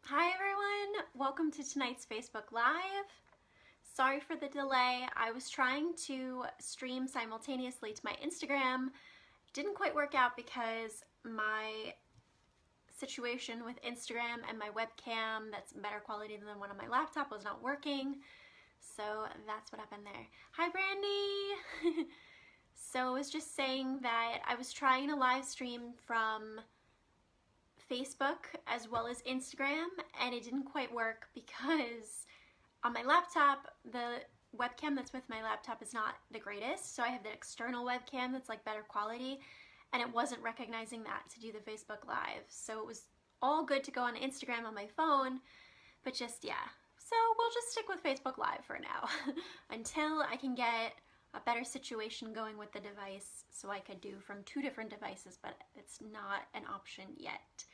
Hi everyone, welcome to tonight's Facebook Live. Sorry for the delay. I was trying to stream simultaneously to my Instagram. Didn't quite work out because my situation with Instagram and my webcam that's better quality than the one on my laptop was not working. So that's what happened there. Hi Brandy! So I was just saying that I was trying to live stream from Facebook as well as Instagram, and it didn't quite work because on my laptop the webcam that's with my laptop is not the greatest, so I have the external webcam that's like better quality, and it wasn't recognizing that to do the Facebook Live. So it was all good to go on Instagram on my phone, but just yeah. So we'll just stick with Facebook Live for now until I can get a better situation going with the device, so I could do from 2 different devices, but it's not an option yet.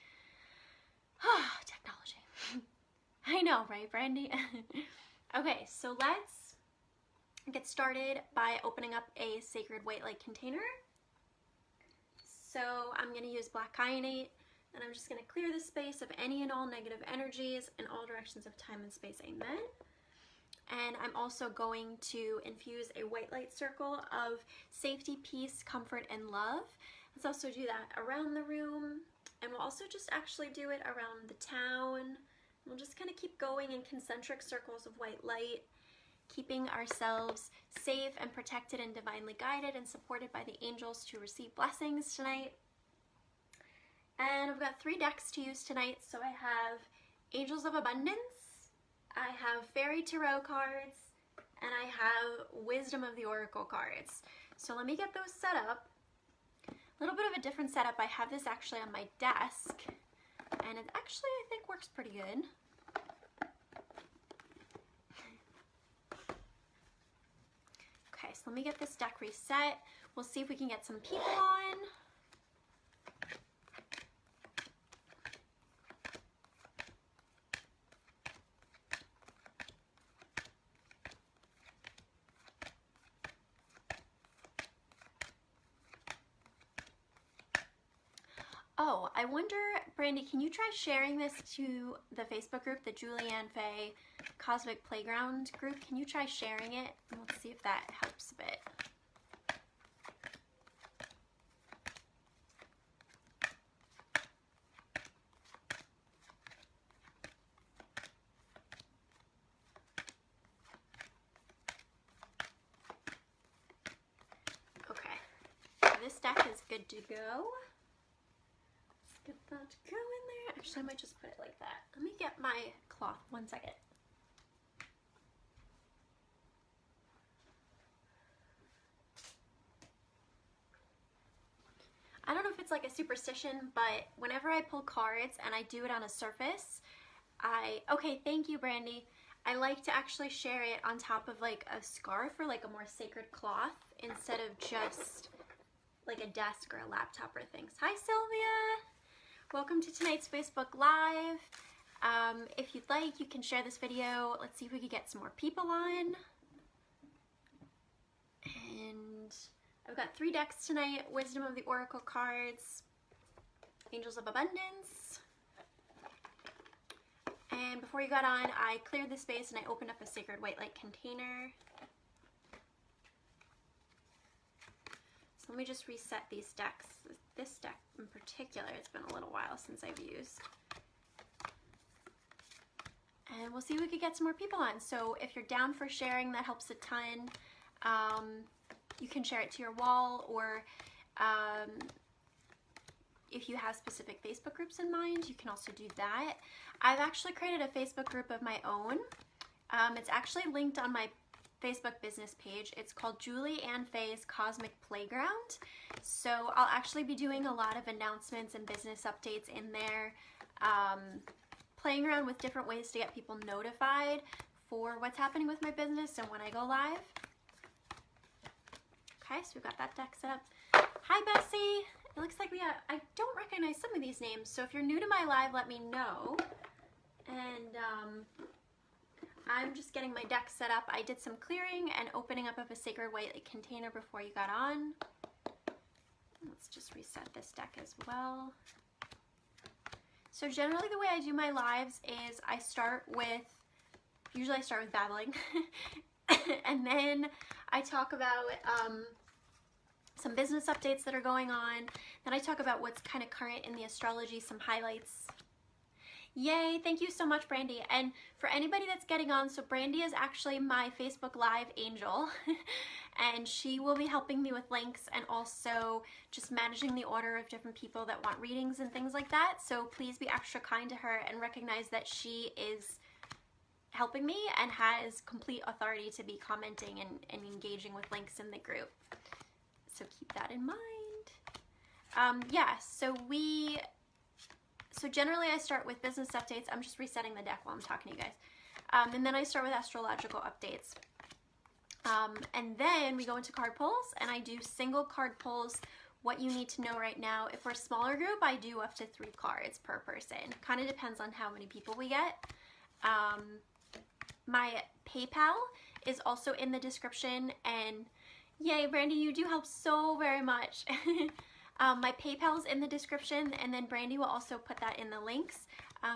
Technology. I know, right, Brandy? Okay, so let's get started by opening up a sacred white light container. So I'm going to use black kyanite, and I'm just going to clear the space of any and all negative energies in all directions of time and space. Amen. And I'm also going to infuse a white light circle of safety, peace, comfort, and love. Let's also do that around the room. And we'll also just actually do it around the town. We'll just kind of keep going in concentric circles of white light, keeping ourselves safe and protected and divinely guided and supported by the angels to receive blessings tonight. And I've got 3 decks to use tonight. So I have Angels of Abundance, I have Fairy Tarot cards, and I have Wisdom of the Oracle cards. So let me get those set up. A little bit of a different setup. I have this actually on my desk, and it actually I think works pretty good. Okay, so let me get this deck reset. We'll see if we can get some people on. Oh, I wonder, Brandy, can you try sharing this to the Facebook group, the Julianne Faye Cosmic Playground group? Can you try sharing it? And let's see if that helps a bit. Okay, this deck is good to go. Get that going there. Actually, I might just put it like that. Let me get my cloth. 1 second. I don't know if it's like a superstition, but whenever I pull cards and I do it on a surface, okay, thank you, Brandy. I like to actually share it on top of like a scarf or like a more sacred cloth instead of just like a desk or a laptop or things. Hi, Sylvia. Welcome to tonight's Facebook Live. If you'd like, you can share this video. Let's see if we can get some more people on. And I've got 3 decks tonight. Wisdom of the Oracle cards, Angels of Abundance. And before you got on, I cleared the space and I opened up a sacred white light container. So let me just reset these decks. This deck in particular, it's been a little while since I've used. And we'll see if we could get some more people on. So if you're down for sharing, that helps a ton. You can share it to your wall, or if you have specific Facebook groups in mind, you can also do that. I've actually created a Facebook group of my own. It's actually linked on my Facebook business page. It's called Julianne Faye's Cosmic Playground. So I'll actually be doing a lot of announcements and business updates in there, playing around with different ways to get people notified for what's happening with my business and when I go live. Okay, so we've got that deck set up. Hi, Bessie. It looks like I don't recognize some of these names, so if you're new to my live, let me know. And I'm just getting my deck set up. I did some clearing and opening up of a sacred white light container before you got on. Let's just reset this deck as well. So generally the way I do my lives is usually I start with babbling and then I talk about some business updates that are going on. Then I talk about what's kind of current in the astrology, some highlights. Yay, thank you so much, Brandy. And for anybody that's getting on, so Brandy is actually my Facebook Live angel and she will be helping me with links and also just managing the order of different people that want readings and things like that. So please be extra kind to her and recognize that she is helping me and has complete authority to be commenting and engaging with links in the group. So keep that in mind. Yeah, so generally I start with business updates. I'm just resetting the deck while I'm talking to you guys. And then I start with astrological updates. And then we go into card pulls and I do single card pulls, what you need to know right now. If we're a smaller group, I do up to 3 cards per person. Kind of depends on how many people we get. My PayPal is also in the description, and yay, Brandy, you do help so very much. My PayPal is in the description, and then Brandy will also put that in the links.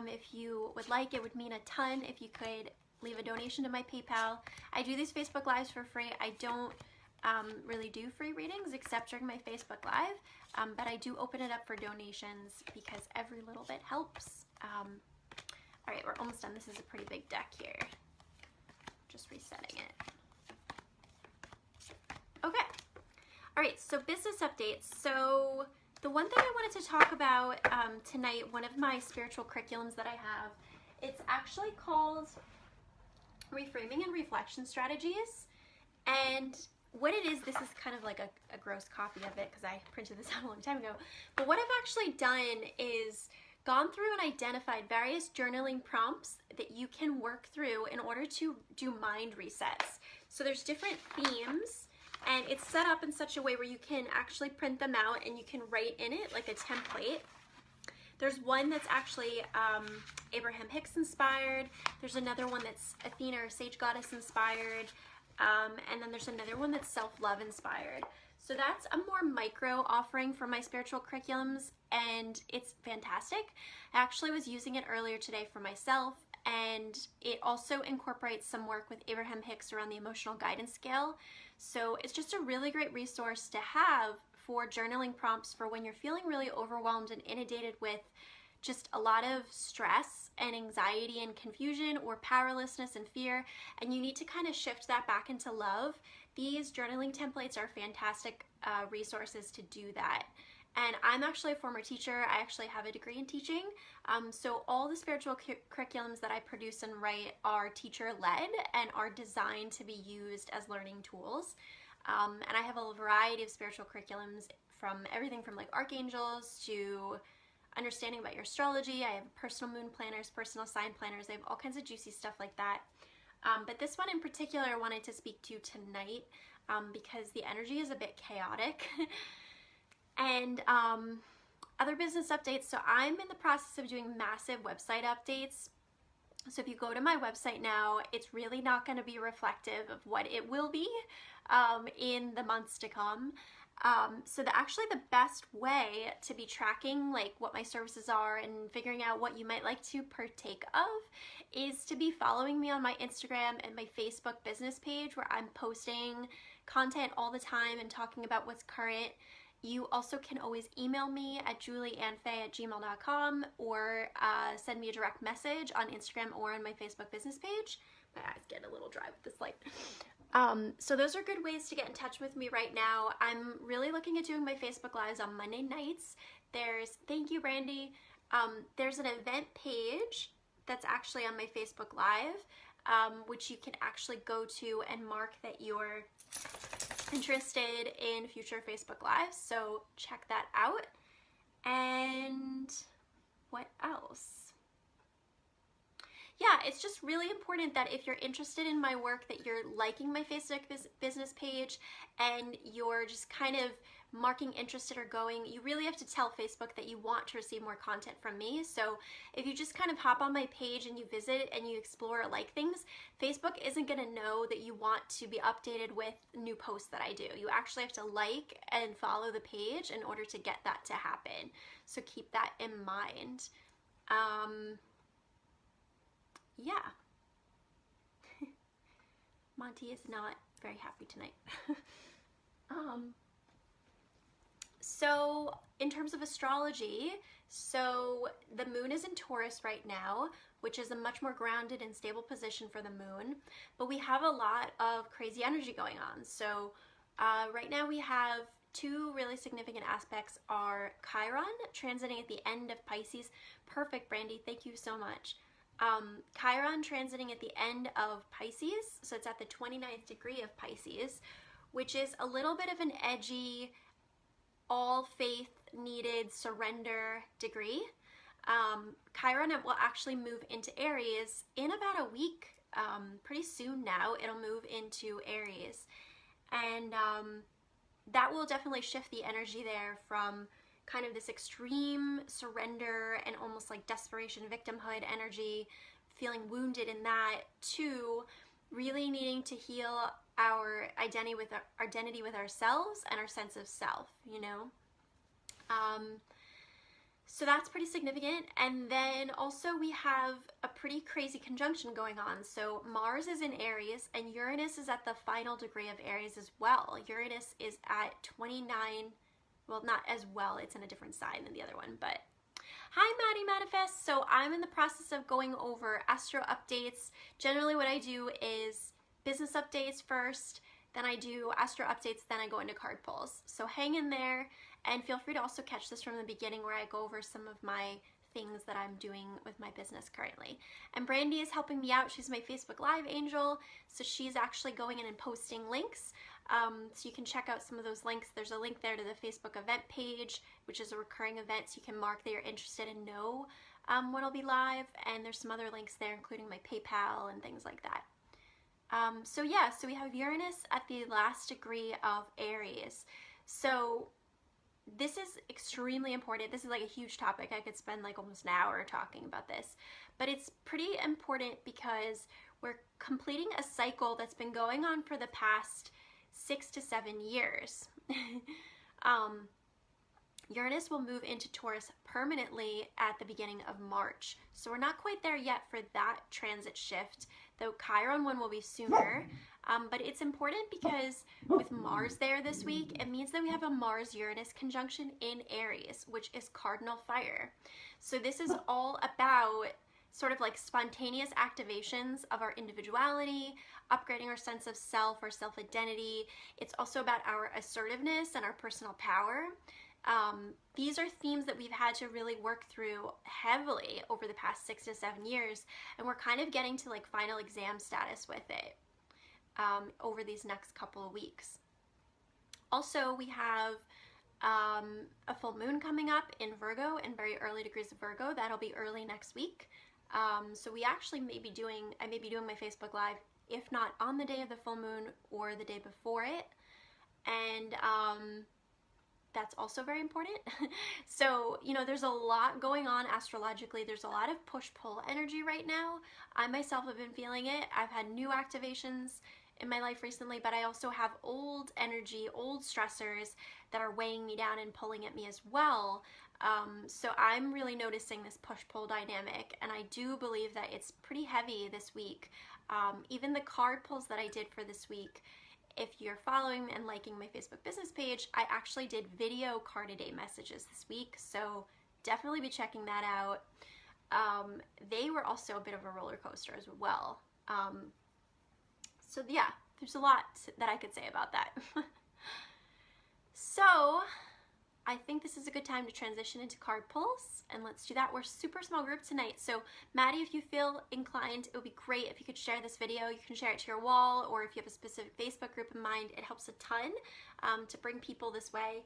If you would like, it would mean a ton if you could leave a donation to my PayPal. I do these Facebook Lives for free. I don't really do free readings except during my Facebook Live, but I do open it up for donations because every little bit helps. All right, we're almost done. This is a pretty big deck here. Just resetting it. Okay. All right, so business updates. So the one thing I wanted to talk about tonight, one of my spiritual curriculums that I have, it's actually called Reframing and Reflection Strategies. And what it is, this is kind of like a gross copy of it because I printed this out a long time ago. But what I've actually done is gone through and identified various journaling prompts that you can work through in order to do mind resets. So there's different themes, and it's set up in such a way where you can actually print them out and you can write in it like a template. There's one that's actually Abraham Hicks inspired. There's another one that's Essene or Sage Goddess inspired. And then there's another one that's self-love inspired. So that's a more micro offering for my spiritual curriculums, and it's fantastic. I actually was using it earlier today for myself, and it also incorporates some work with Abraham Hicks around the emotional guidance scale. So it's just a really great resource to have for journaling prompts for when you're feeling really overwhelmed and inundated with just a lot of stress and anxiety and confusion or powerlessness and fear, and you need to kind of shift that back into love. These journaling templates are fantastic resources to do that. And I'm actually a former teacher. I actually have a degree in teaching. So all the spiritual curriculums that I produce and write are teacher-led and are designed to be used as learning tools. And I have a variety of spiritual curriculums, from everything from like archangels to understanding about your astrology. I have personal moon planners, personal sign planners. I have all kinds of juicy stuff like that. But this one in particular I wanted to speak to tonight because the energy is a bit chaotic. And other business updates. So I'm in the process of doing massive website updates. So if you go to my website now, it's really not going to be reflective of what it will be in the months to come. So actually the best way to be tracking like what my services are and figuring out what you might like to partake of is to be following me on my Instagram and my Facebook business page, where I'm posting content all the time and talking about what's current. You also can always email me at julieannfaye@gmail.com or send me a direct message on Instagram or on my Facebook business page. My eyes get a little dry with this light. So those are good ways to get in touch with me right now. I'm really looking at doing my Facebook Lives on Monday nights. Thank you, Brandy. There's an event page that's actually on my Facebook Live, which you can actually go to and mark that you're interested in future Facebook Lives. So check that out. And what else? Yeah, it's just really important that if you're interested in my work, that you're liking my Facebook business page and you're just kind of marking interested or going. You really have to tell Facebook that you want to receive more content from me. So if you just kind of hop on my page and you visit and you explore or like things, Facebook isn't going to know that you want to be updated with new posts that I do. You actually have to like and follow the page in order to get that to happen. So keep that in mind. Yeah. Monty is not very happy tonight. So in terms of astrology, so the moon is in Taurus right now, which is a much more grounded and stable position for the moon, but we have a lot of crazy energy going on. So right now we have two really significant aspects are Chiron transiting at the end of Pisces. Perfect, Brandy, thank you so much. Chiron transiting at the end of Pisces, so it's at the 29th degree of Pisces, which is a little bit of an edgy, all faith needed surrender degree. Chiron will actually move into Aries in about a week. Pretty soon now it'll move into Aries, and that will definitely shift the energy there from kind of this extreme surrender and almost like desperation, victimhood energy, feeling wounded in that, to really needing to heal our identity with ourselves and our sense of self, you know? So that's pretty significant. And then also we have a pretty crazy conjunction going on. So Mars is in Aries and Uranus is at the final degree of Aries as well. Uranus is at 29, well, not as well, it's in a different sign than the other one, but hi Maddie Manifest. So I'm in the process of going over astro updates. Generally what I do is business updates first, then I do astro updates, then I go into card pulls. So hang in there, and feel free to also catch this from the beginning where I go over some of my things that I'm doing with my business currently. And Brandy is helping me out. She's my Facebook Live angel, so she's actually going in and posting links. So you can check out some of those links. There's a link there to the Facebook event page, which is a recurring event, so you can mark that you're interested and know when I'll be live. And there's some other links there, including my PayPal and things like that. So yeah, so we have Uranus at the last degree of Aries. So this is extremely important. This is like a huge topic. I could spend like almost an hour talking about this, but it's pretty important because we're completing a cycle that's been going on for the past 6 to 7 years. Uranus will move into Taurus permanently at the beginning of March. So we're not quite there yet for that transit shift, though Chiron one will be sooner. But it's important because with Mars there this week, it means that we have a Mars-Uranus conjunction in Aries, which is cardinal fire. So this is all about sort of like spontaneous activations of our individuality, upgrading our sense of self, our self-identity. It's also about our assertiveness and our personal power. These are themes that we've had to really work through heavily over the past 6 to 7 years, and we're kind of getting to like final exam status with it over these next couple of weeks. Also, we have a full moon coming up in Virgo, in very early degrees of Virgo. That'll be early next week. So we actually I may be doing my Facebook Live, if not on the day of the full moon or the day before it. And that's also very important. So, you know, there's a lot going on astrologically. There's a lot of push-pull energy right now. I myself have been feeling it. I've had new activations in my life recently, but I also have old energy, old stressors that are weighing me down and pulling at me as well. So I'm really noticing this push-pull dynamic, and I do believe that it's pretty heavy this week. Even the card pulls that I did for this week, if you're following and liking my Facebook business page, I actually did video card-a-day messages this week, so definitely be checking that out. They were also a bit of a roller coaster as well. So yeah, there's a lot that I could say about that. So I think this is a good time to transition into card pulls, and let's do that. We're a super small group tonight, so Maddie, if you feel inclined, it would be great if you could share this video. You can share it to your wall, or if you have a specific Facebook group in mind, it helps a ton to bring people this way.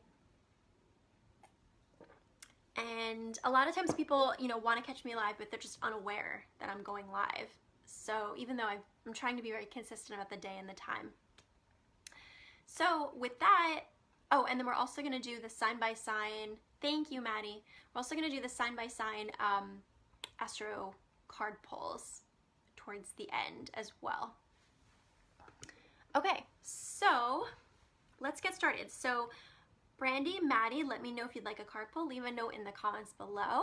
And a lot of times people, you know, want to catch me live, but they're just unaware that I'm going live. So even though I'm trying to be very consistent about the day and the time. So with that, oh, and then we're also going to do the sign by sign. Thank you, Maddie. We're also going to do the sign by sign astro card pulls towards the end as well. Okay, so let's get started. So Brandy, Maddie, let me know if you'd like a card pull. Leave a note in the comments below.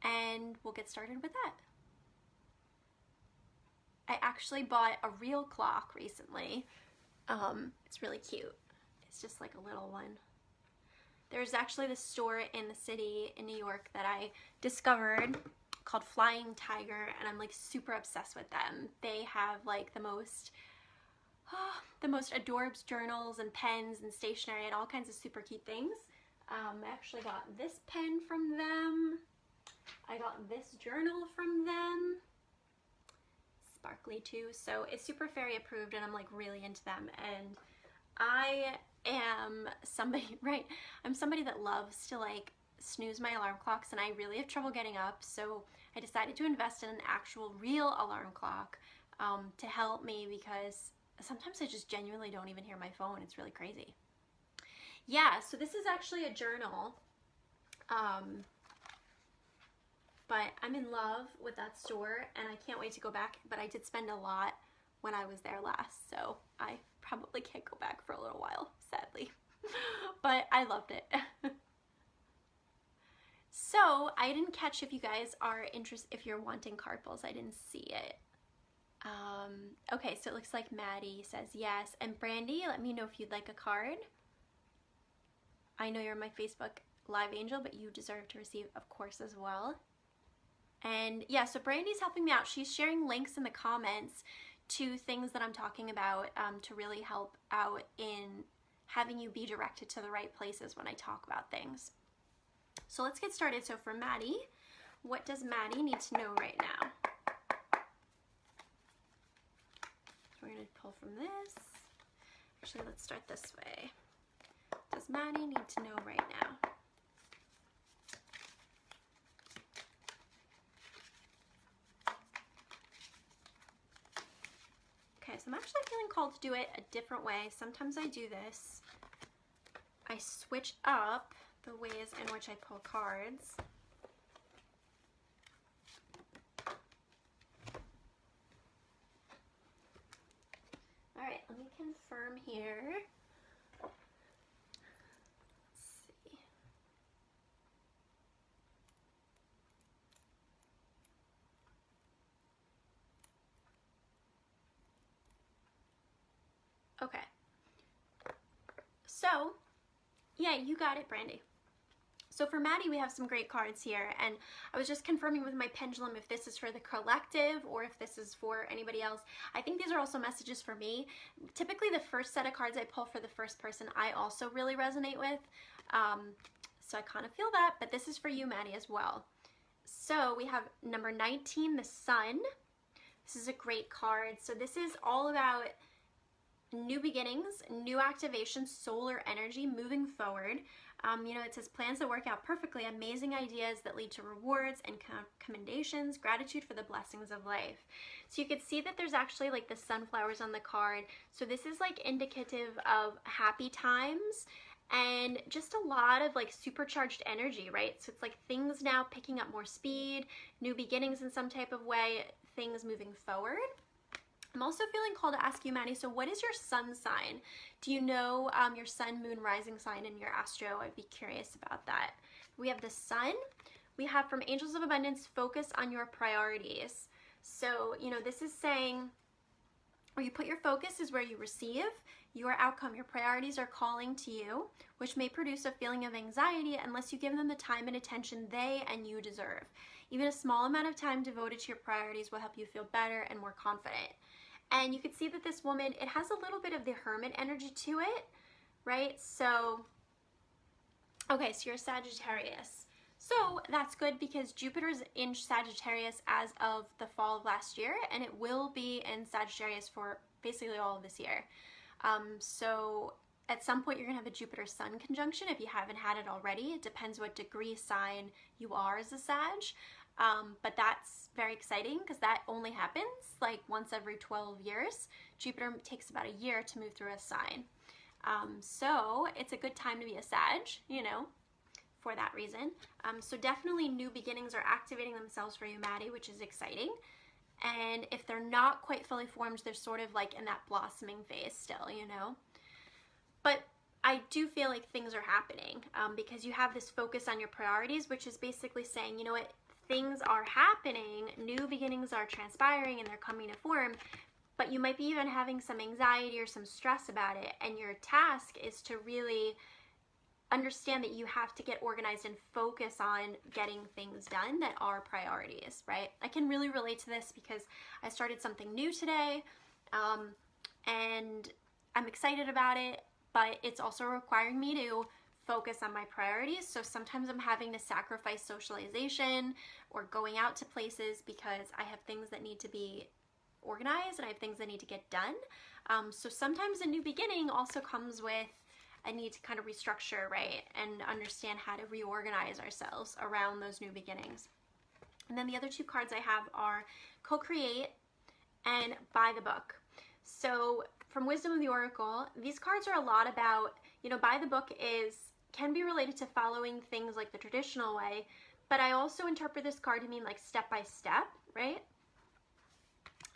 and we'll get started with that. I actually bought a real clock recently. It's really cute. It's just like a little one. There's actually this store in the city in New York that I discovered called Flying Tiger, and I'm like super obsessed with them. They have like the most adorbs journals and pens and stationery and all kinds of super cute things. I actually got this pen from them. I got this journal from them. Sparkly too, so it's super fairy approved, and I'm like really into them. And I am somebody, right? I'm somebody that loves to like snooze my alarm clocks, and I really have trouble getting up, so I decided to invest in an actual real alarm clock to help me, because sometimes I just genuinely don't even hear my phone. It's really crazy. Yeah, so this is actually a journal, but I'm in love with that store, and I can't wait to go back. But I did spend a lot when I was there last, so I probably can't go back for a little while, sadly. But I loved it. So I didn't catch if you guys are interested, if you're wanting card pulls. I didn't see it. Okay, so it looks like Maddie says yes. And Brandy, let me know if you'd like a card. I know you're my Facebook Live Angel, but you deserve to receive, of course, as well. And yeah, so Brandy's helping me out. She's sharing links in the comments to things that I'm talking about to really help out in having you be directed to the right places when I talk about things. So let's get started. So for Maddie, what does Maddie need to know right now? So we're going to pull from this. Actually, let's start this way. What does Maddie need to know right now? Okay, so I'm actually feeling called to do it a different way. Sometimes I do this. I switch up the ways in which I pull cards. All right, let me confirm here. Let's see. Okay. So, yeah, you got it, Brandy. So for Maddie, we have some great cards here, and I was just confirming with my pendulum if this is for the collective or if this is for anybody else. I think these are also messages for me. Typically, the first set of cards I pull for the first person, I also really resonate with. So I kind of feel that, but this is for you, Maddie, as well. So we have number 19, the Sun. This is a great card. So this is all about new beginnings, new activation, solar energy, moving forward. You know, it says plans that work out perfectly, amazing ideas that lead to rewards and commendations, gratitude for the blessings of life. So you could see that there's actually like the sunflowers on the card. So this is like indicative of happy times and just a lot of like supercharged energy, right? So it's like things now picking up more speed, new beginnings in some type of way, things moving forward. I'm also feeling called to ask you, Maddie, so what is your sun sign? Do you know your sun, moon, rising sign in your astro? I'd be curious about that. We have the Sun. We have from Angels of Abundance, focus on your priorities. So, you know, this is saying where you put your focus is where you receive your outcome. Your priorities are calling to you, which may produce a feeling of anxiety unless you give them the time and attention they and you deserve. Even a small amount of time devoted to your priorities will help you feel better and more confident. And you can see that this woman, it has a little bit of the hermit energy to it, right? So, okay, so you're Sagittarius. So that's good because Jupiter's in Sagittarius as of the fall of last year, and it will be in Sagittarius for basically all of this year. So at some point you're gonna have a Jupiter-Sun conjunction if you haven't had it already. It depends what degree sign you are as a Sag. But that's very exciting because that only happens like once every 12 years. Jupiter takes about a year to move through a sign. So it's a good time to be a Sag, you know, for that reason. So definitely new beginnings are activating themselves for you, Maddie, which is exciting. And if they're not quite fully formed, they're sort of like in that blossoming phase still, you know. But I do feel like things are happening because you have this focus on your priorities, which is basically saying, you know what, things are happening, new beginnings are transpiring and they're coming to form, but you might be even having some anxiety or some stress about it, and your task is to really understand that you have to get organized and focus on getting things done that are priorities, right? I can really relate to this because I started something new today, and I'm excited about it, but it's also requiring me to focus on my priorities. So sometimes I'm having to sacrifice socialization or going out to places because I have things that need to be organized and I have things that need to get done. So sometimes a new beginning also comes with a need to kind of restructure, right, and understand how to reorganize ourselves around those new beginnings. And then the other two cards I have are co-create and by the book. So from Wisdom of the Oracle, these cards are a lot about, you know, by the book can be related to following things like the traditional way, but I also interpret this card to mean like step by step, right?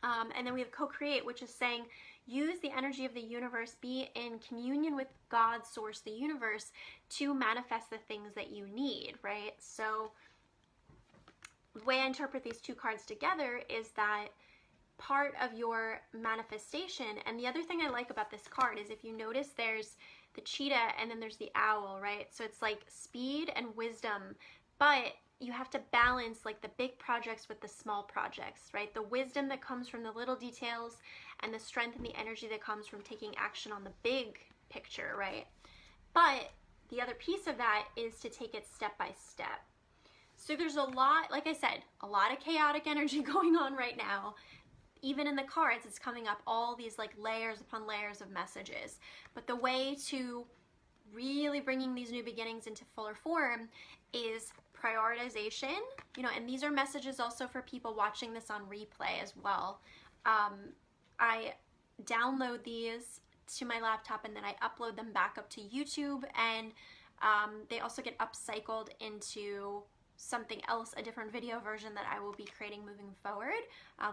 And then we have co-create, which is saying use the energy of the universe, be in communion with God, source, the universe, to manifest the things that you need, right? So the way I interpret these two cards together is that part of your manifestation, and the other thing I like about this card is if you notice there's the cheetah and then there's the owl, right? So it's like speed and wisdom, but you have to balance like the big projects with the small projects, right? The wisdom that comes from the little details and the strength and the energy that comes from taking action on the big picture, right? But the other piece of that is to take it step by step. So there's a lot, like I said, a lot of chaotic energy going on right now. Even in the cards, it's coming up all these like layers upon layers of messages. But the way to really bringing these new beginnings into fuller form is prioritization, you know, and these are messages also for people watching this on replay as well. I download these to my laptop and then I upload them back up to YouTube, and they also get upcycled into something else, a different video version that I will be creating moving forward,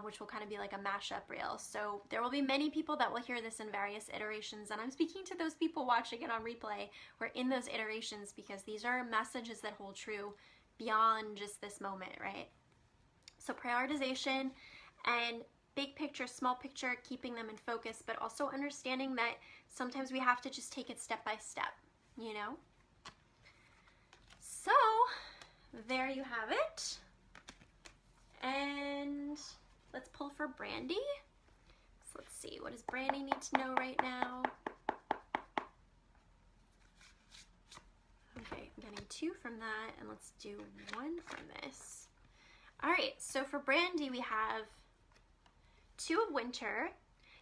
which will kind of be like a mashup reel. So there will be many people that will hear this in various iterations, and I'm speaking to those people watching it on replay who are in those iterations, because these are messages that hold true beyond just this moment, right? So prioritization and big picture, small picture, keeping them in focus, but also understanding that sometimes we have to just take it step by step, you know? So there you have it. And let's pull for Brandy. So let's see, what does Brandy need to know right now? Okay, I'm getting 2 from that, and let's do 1 from this. All right, so for Brandy, we have 2 of Winter.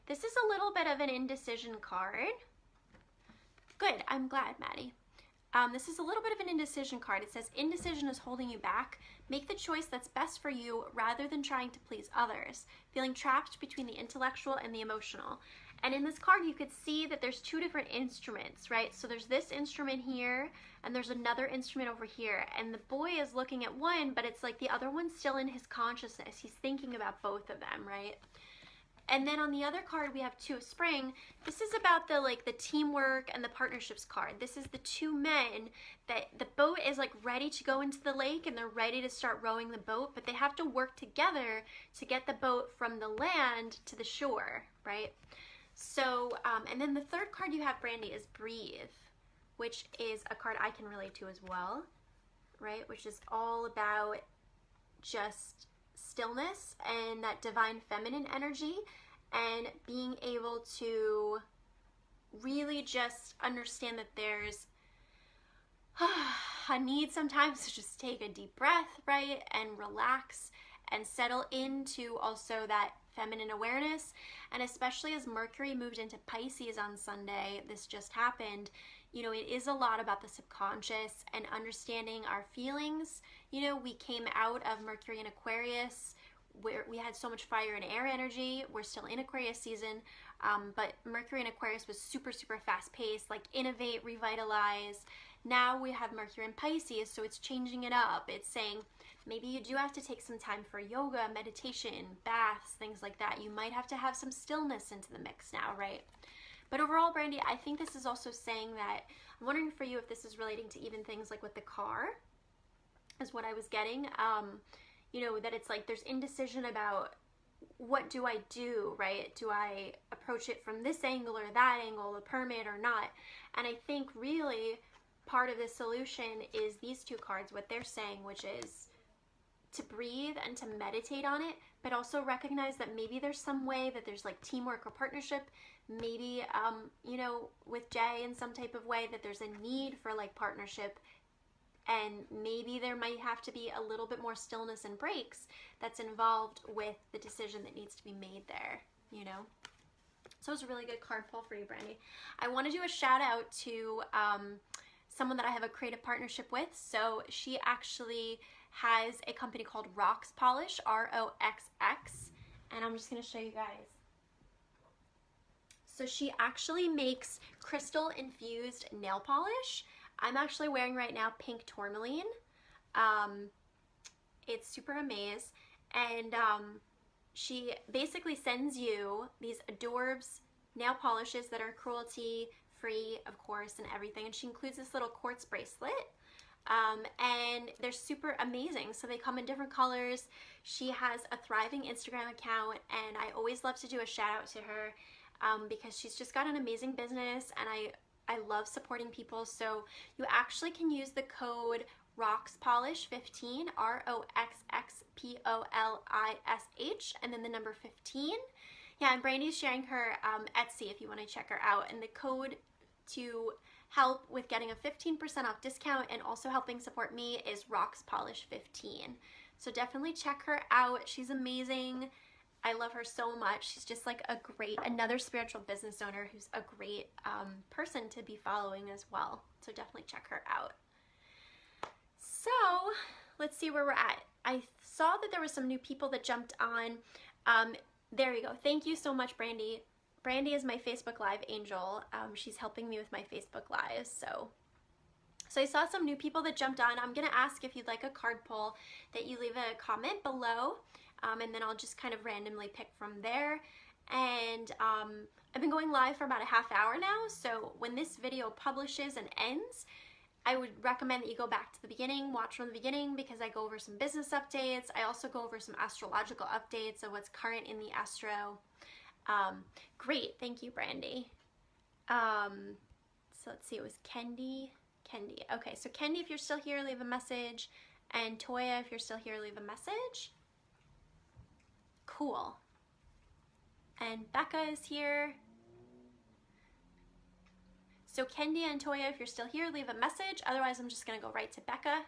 This is a little bit of an indecision card. Good, I'm glad, Maddie. This is a little bit of an indecision card. It says, indecision is holding you back. Make the choice that's best for you rather than trying to please others. Feeling trapped between the intellectual and the emotional. And in this card, you could see that there's 2 different instruments, right? So there's this instrument here, and there's another instrument over here. And the boy is looking at one, but it's like the other one's still in his consciousness. He's thinking about both of them, right? And then on the other card, we have 2 of Spring. This is about the teamwork and the partnerships card. This is the 2 men that the boat is like ready to go into the lake and they're ready to start rowing the boat, but they have to work together to get the boat from the land to the shore, right? So, and then the third card you have, Brandy, is Breathe, which is a card I can relate to as well, right? Which is all about just stillness and that divine feminine energy, and being able to really just understand that there's a need sometimes to just take a deep breath, right, and relax and settle into also that feminine awareness. And especially as Mercury moved into Pisces on Sunday, this just happened, you know, it is a lot about the subconscious and understanding our feelings. You know, we came out of Mercury in Aquarius where we had so much fire and air energy. We're still in Aquarius season, but Mercury in Aquarius was super, super fast paced, like innovate, revitalize. Now we have Mercury in Pisces, so it's changing it up. It's saying maybe you do have to take some time for yoga, meditation, baths, things like that. You might have to have some stillness into the mix now, right? But overall, Brandy, I think this is also saying that, I'm wondering for you if this is relating to even things like with the car, is what I was getting. You know, that it's like there's indecision about what do I do, right? Do I approach it from this angle or that angle, a permit or not? And I think really part of the solution is these two cards, what they're saying, which is to breathe and to meditate on it, but also recognize that maybe there's some way that there's like teamwork or partnership, maybe, you know, with Jay in some type of way that there's a need for like partnership, and maybe there might have to be a little bit more stillness and breaks that's involved with the decision that needs to be made there, you know? So it's a really good card pull for you, Brandy. I want to do a shout out to someone that I have a creative partnership with. So she actually has a company called Rox Polish, R-O-X-X, and I'm just going to show you guys. So she actually makes crystal infused nail polish. I'm actually wearing right now pink tourmaline. It's super amazing, and she basically sends you these adorbs nail polishes that are cruelty free, of course, and everything, and she includes this little quartz bracelet, and they're super amazing. So they come in different colors. She has a thriving Instagram account, and I always love to do a shout out to her because she's just got an amazing business, and I love supporting people. So you actually can use the code ROXPOLISH15, ROXXPOLISH, and then the number 15. Yeah, and Brandy's sharing her Etsy if you want to check her out. And the code to help with getting a 15% off discount and also helping support me is ROXPOLISH15. So definitely check her out. She's amazing. I love her so much. She's just like another spiritual business owner who's a great person to be following as well. So definitely check her out. So let's see where we're at. I saw that there were some new people that jumped on. There you go. Thank you so much, Brandy. Brandy is my Facebook Live angel. She's helping me with my Facebook Lives. So I saw some new people that jumped on. I'm going to ask if you'd like a card pull that you leave a comment below. And then I'll just kind of randomly pick from there. And I've been going live for about a half hour now, so when this video publishes and ends, I would recommend that you go back to the beginning, watch from the beginning, because I go over some business updates. I also go over some astrological updates of what's current in the astro. Great, thank you, Brandy. So let's see, it was Kendi. Okay, so Kendi, if you're still here, leave a message. And Toya, if you're still here, leave a message. Cool. And Becca is here. So Kendi and Toya, if you're still here, leave a message. Otherwise, I'm just going to go right to Becca.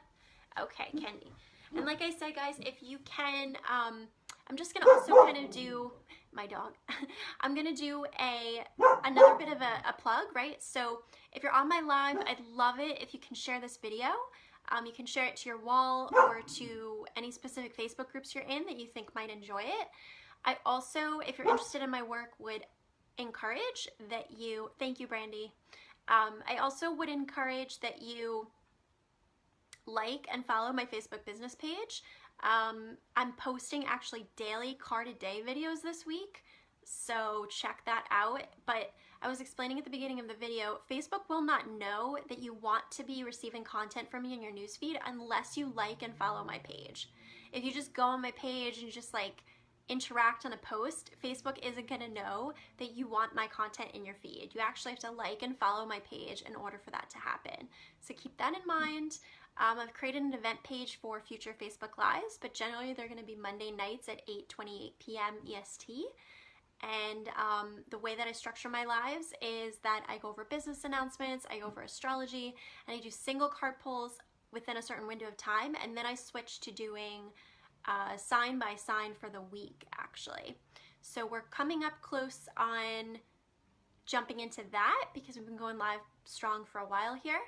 Okay, Kendi. And like I said, guys, if you can, I'm just going to also kind of do, my dog, I'm going to do another bit of a plug, right? So if you're on my live, I'd love it if you can share this video. You can share it to your wall or to any specific Facebook groups you're in that you think might enjoy it. I also, if you're interested in my work, would encourage that you, thank you, Brandy. I also would encourage that you like and follow my Facebook business page. I'm posting actually daily card a day videos this week, so check that out. But I was explaining at the beginning of the video, Facebook will not know that you want to be receiving content from me in your newsfeed unless you like and follow my page. If you just go on my page and just like interact on a post, Facebook isn't going to know that you want my content in your feed. You actually have to like and follow my page in order for that to happen. So keep that in mind. I've created an event page for future Facebook Lives, but generally they're going to be Monday nights at 8:28 p.m. EST. And the way that I structure my lives is that I go over business announcements, I go over astrology, and I do single card pulls within a certain window of time, and then I switch to doing sign by sign for the week, actually. So we're coming up close on jumping into that because we've been going live strong for a while here.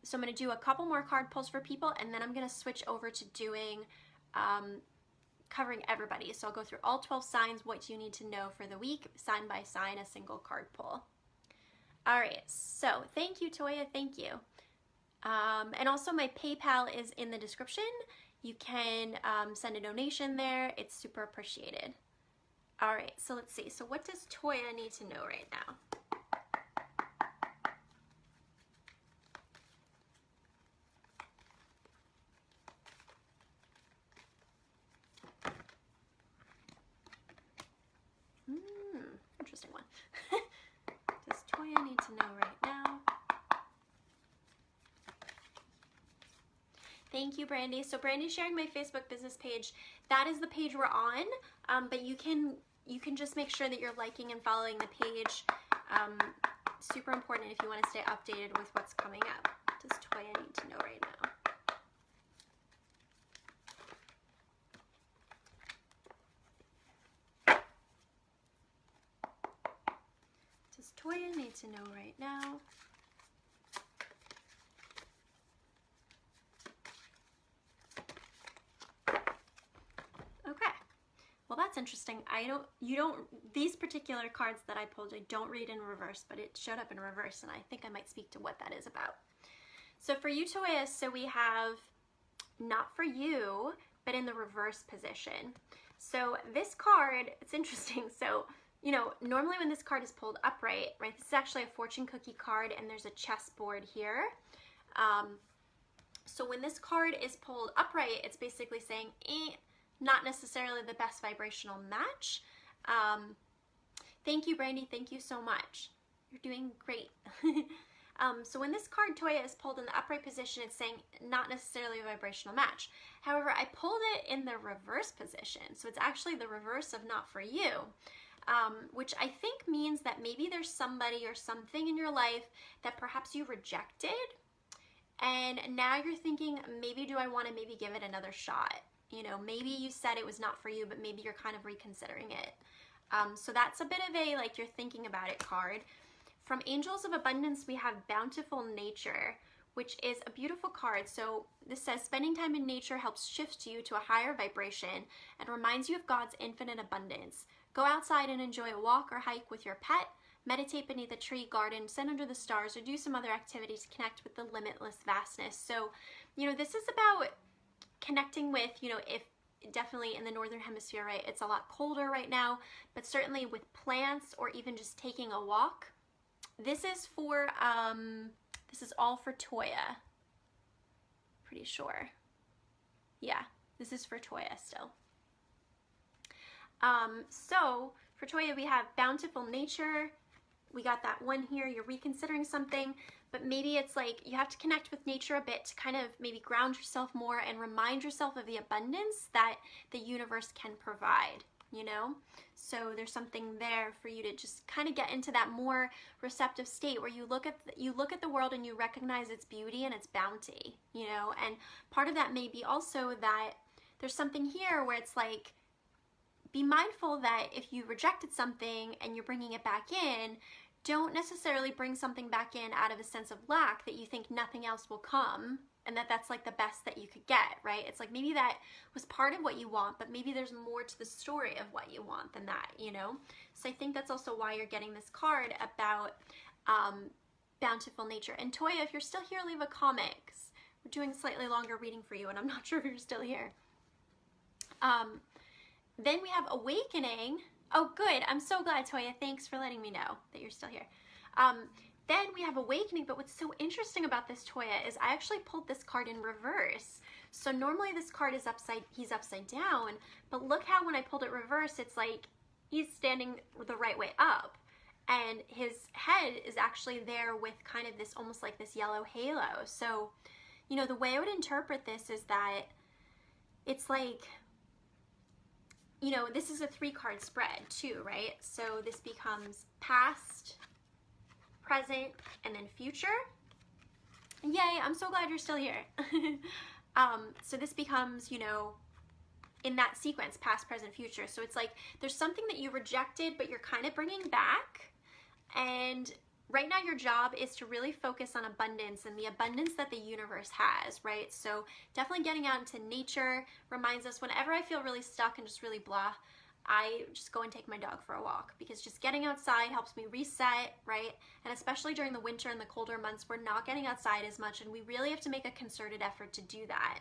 So I'm going to do a couple more card pulls for people, and then I'm going to switch over to doing covering everybody. So I'll go through all 12 signs, what you need to know for the week, sign by sign, a single card pull. All right, so thank you, Toya, thank you. And also my PayPal is in the description. You can send a donation there. It's super appreciated. All right, so let's see. So what does Toya need to know right now? Toya need to know right now. Thank you, Brandy. So Brandy's sharing my Facebook business page. That is the page we're on, but you can just make sure that you're liking and following the page. Super important if you want to stay updated with what's coming up. Does Toya need to know right now? Does Toya need to know right now? Okay. Well, that's interesting. These particular cards that I pulled, I don't read in reverse, but it showed up in reverse, and I think I might speak to what that is about. So for you, Toya, so we have not for you, but in the reverse position. So this card, it's interesting. So, you know, normally when this card is pulled upright, right, this is actually a fortune cookie card, and there's a chessboard here. So when this card is pulled upright, it's basically saying, not necessarily the best vibrational match. Thank you, Brandy. Thank you so much. You're doing great. So when this card, Toya, is pulled in the upright position, it's saying not necessarily a vibrational match. However, I pulled it in the reverse position. So it's actually the reverse of not for you, which I think means that maybe there's somebody or something in your life that perhaps you rejected. And now you're thinking, maybe do I want to maybe give it another shot? You know, maybe you said it was not for you, but maybe you're kind of reconsidering it. So that's a bit of a, like, you're thinking about it card. From Angels of Abundance, we have Bountiful Nature, which is a beautiful card. So this says, spending time in nature helps shift you to a higher vibration and reminds you of God's infinite abundance. Go outside and enjoy a walk or hike with your pet. Meditate beneath a tree, garden, sit under the stars, or do some other activities to connect with the limitless vastness. So, you know, this is about connecting with, you know, if definitely in the northern hemisphere, right, it's a lot colder right now, but certainly with plants or even just taking a walk. This is for, this is all for Toya. Pretty sure. Yeah, this is for Toya still. So for Toya, we have Bountiful Nature. We got that one here. You're reconsidering something, but maybe it's like you have to connect with nature a bit to kind of maybe ground yourself more and remind yourself of the abundance that the universe can provide, you know? So there's something there for you to just kind of get into that more receptive state where you look at the world and you recognize its beauty and its bounty, you know? And part of that may be also that there's something here where it's like, be mindful that if you rejected something and you're bringing it back in, don't necessarily bring something back in out of a sense of lack that you think nothing else will come and that's like the best that you could get, right? It's like maybe that was part of what you want, but maybe there's more to the story of what you want than that, you know? So I think that's also why you're getting this card about Bountiful Nature. And Toya, if you're still here, leave a comment. We're doing a slightly longer reading for you, and I'm not sure if you're still here. Then we have Awakening. Oh, good. I'm so glad, Toya. Thanks for letting me know that you're still here. Then we have Awakening, but what's so interesting about this, Toya, is I actually pulled this card in reverse. So normally this card is he's upside down, but look how when I pulled it reverse, it's like he's standing the right way up. And his head is actually there with kind of this, almost like this yellow halo. So, you know, the way I would interpret this is that it's like, you know, this is a 3-card spread too, right? So this becomes past, present, and then future. Yay, I'm so glad you're still here. So this becomes, you know, in that sequence, past, present, future. So it's like there's something that you rejected, but you're kind of bringing back. And right now your job is to really focus on abundance and the abundance that the universe has, right? So definitely getting out into nature reminds us whenever I feel really stuck and just really blah, I just go and take my dog for a walk, because just getting outside helps me reset, right? And especially during the winter and the colder months, we're not getting outside as much, and we really have to make a concerted effort to do that.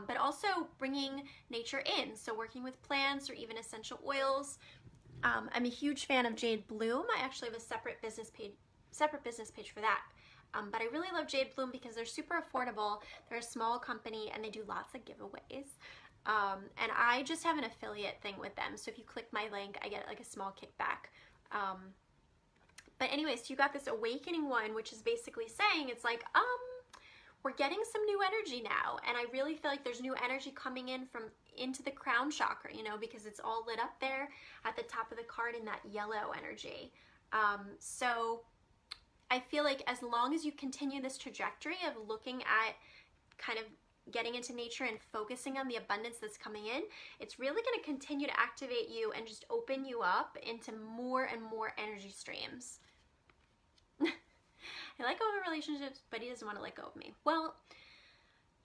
But also bringing nature in, so working with plants or even essential oils. I'm a huge fan of Jade Bloom. I actually have a separate business page for that. But I really love Jade Bloom because they're super affordable. They're a small company and they do lots of giveaways. And I just have an affiliate thing with them. So if you click my link, I get like a small kickback. But anyways, so you got this awakening one, which is basically saying it's like, we're getting some new energy now. And I really feel like there's new energy coming in from into the crown chakra, you know, because it's all lit up there at the top of the card in that yellow energy. So I feel like as long as you continue this trajectory of looking at kind of getting into nature and focusing on the abundance that's coming in, it's really going to continue to activate you and just open you up into more and more energy streams. I let go of relationships, but he doesn't want to let go of me. Well,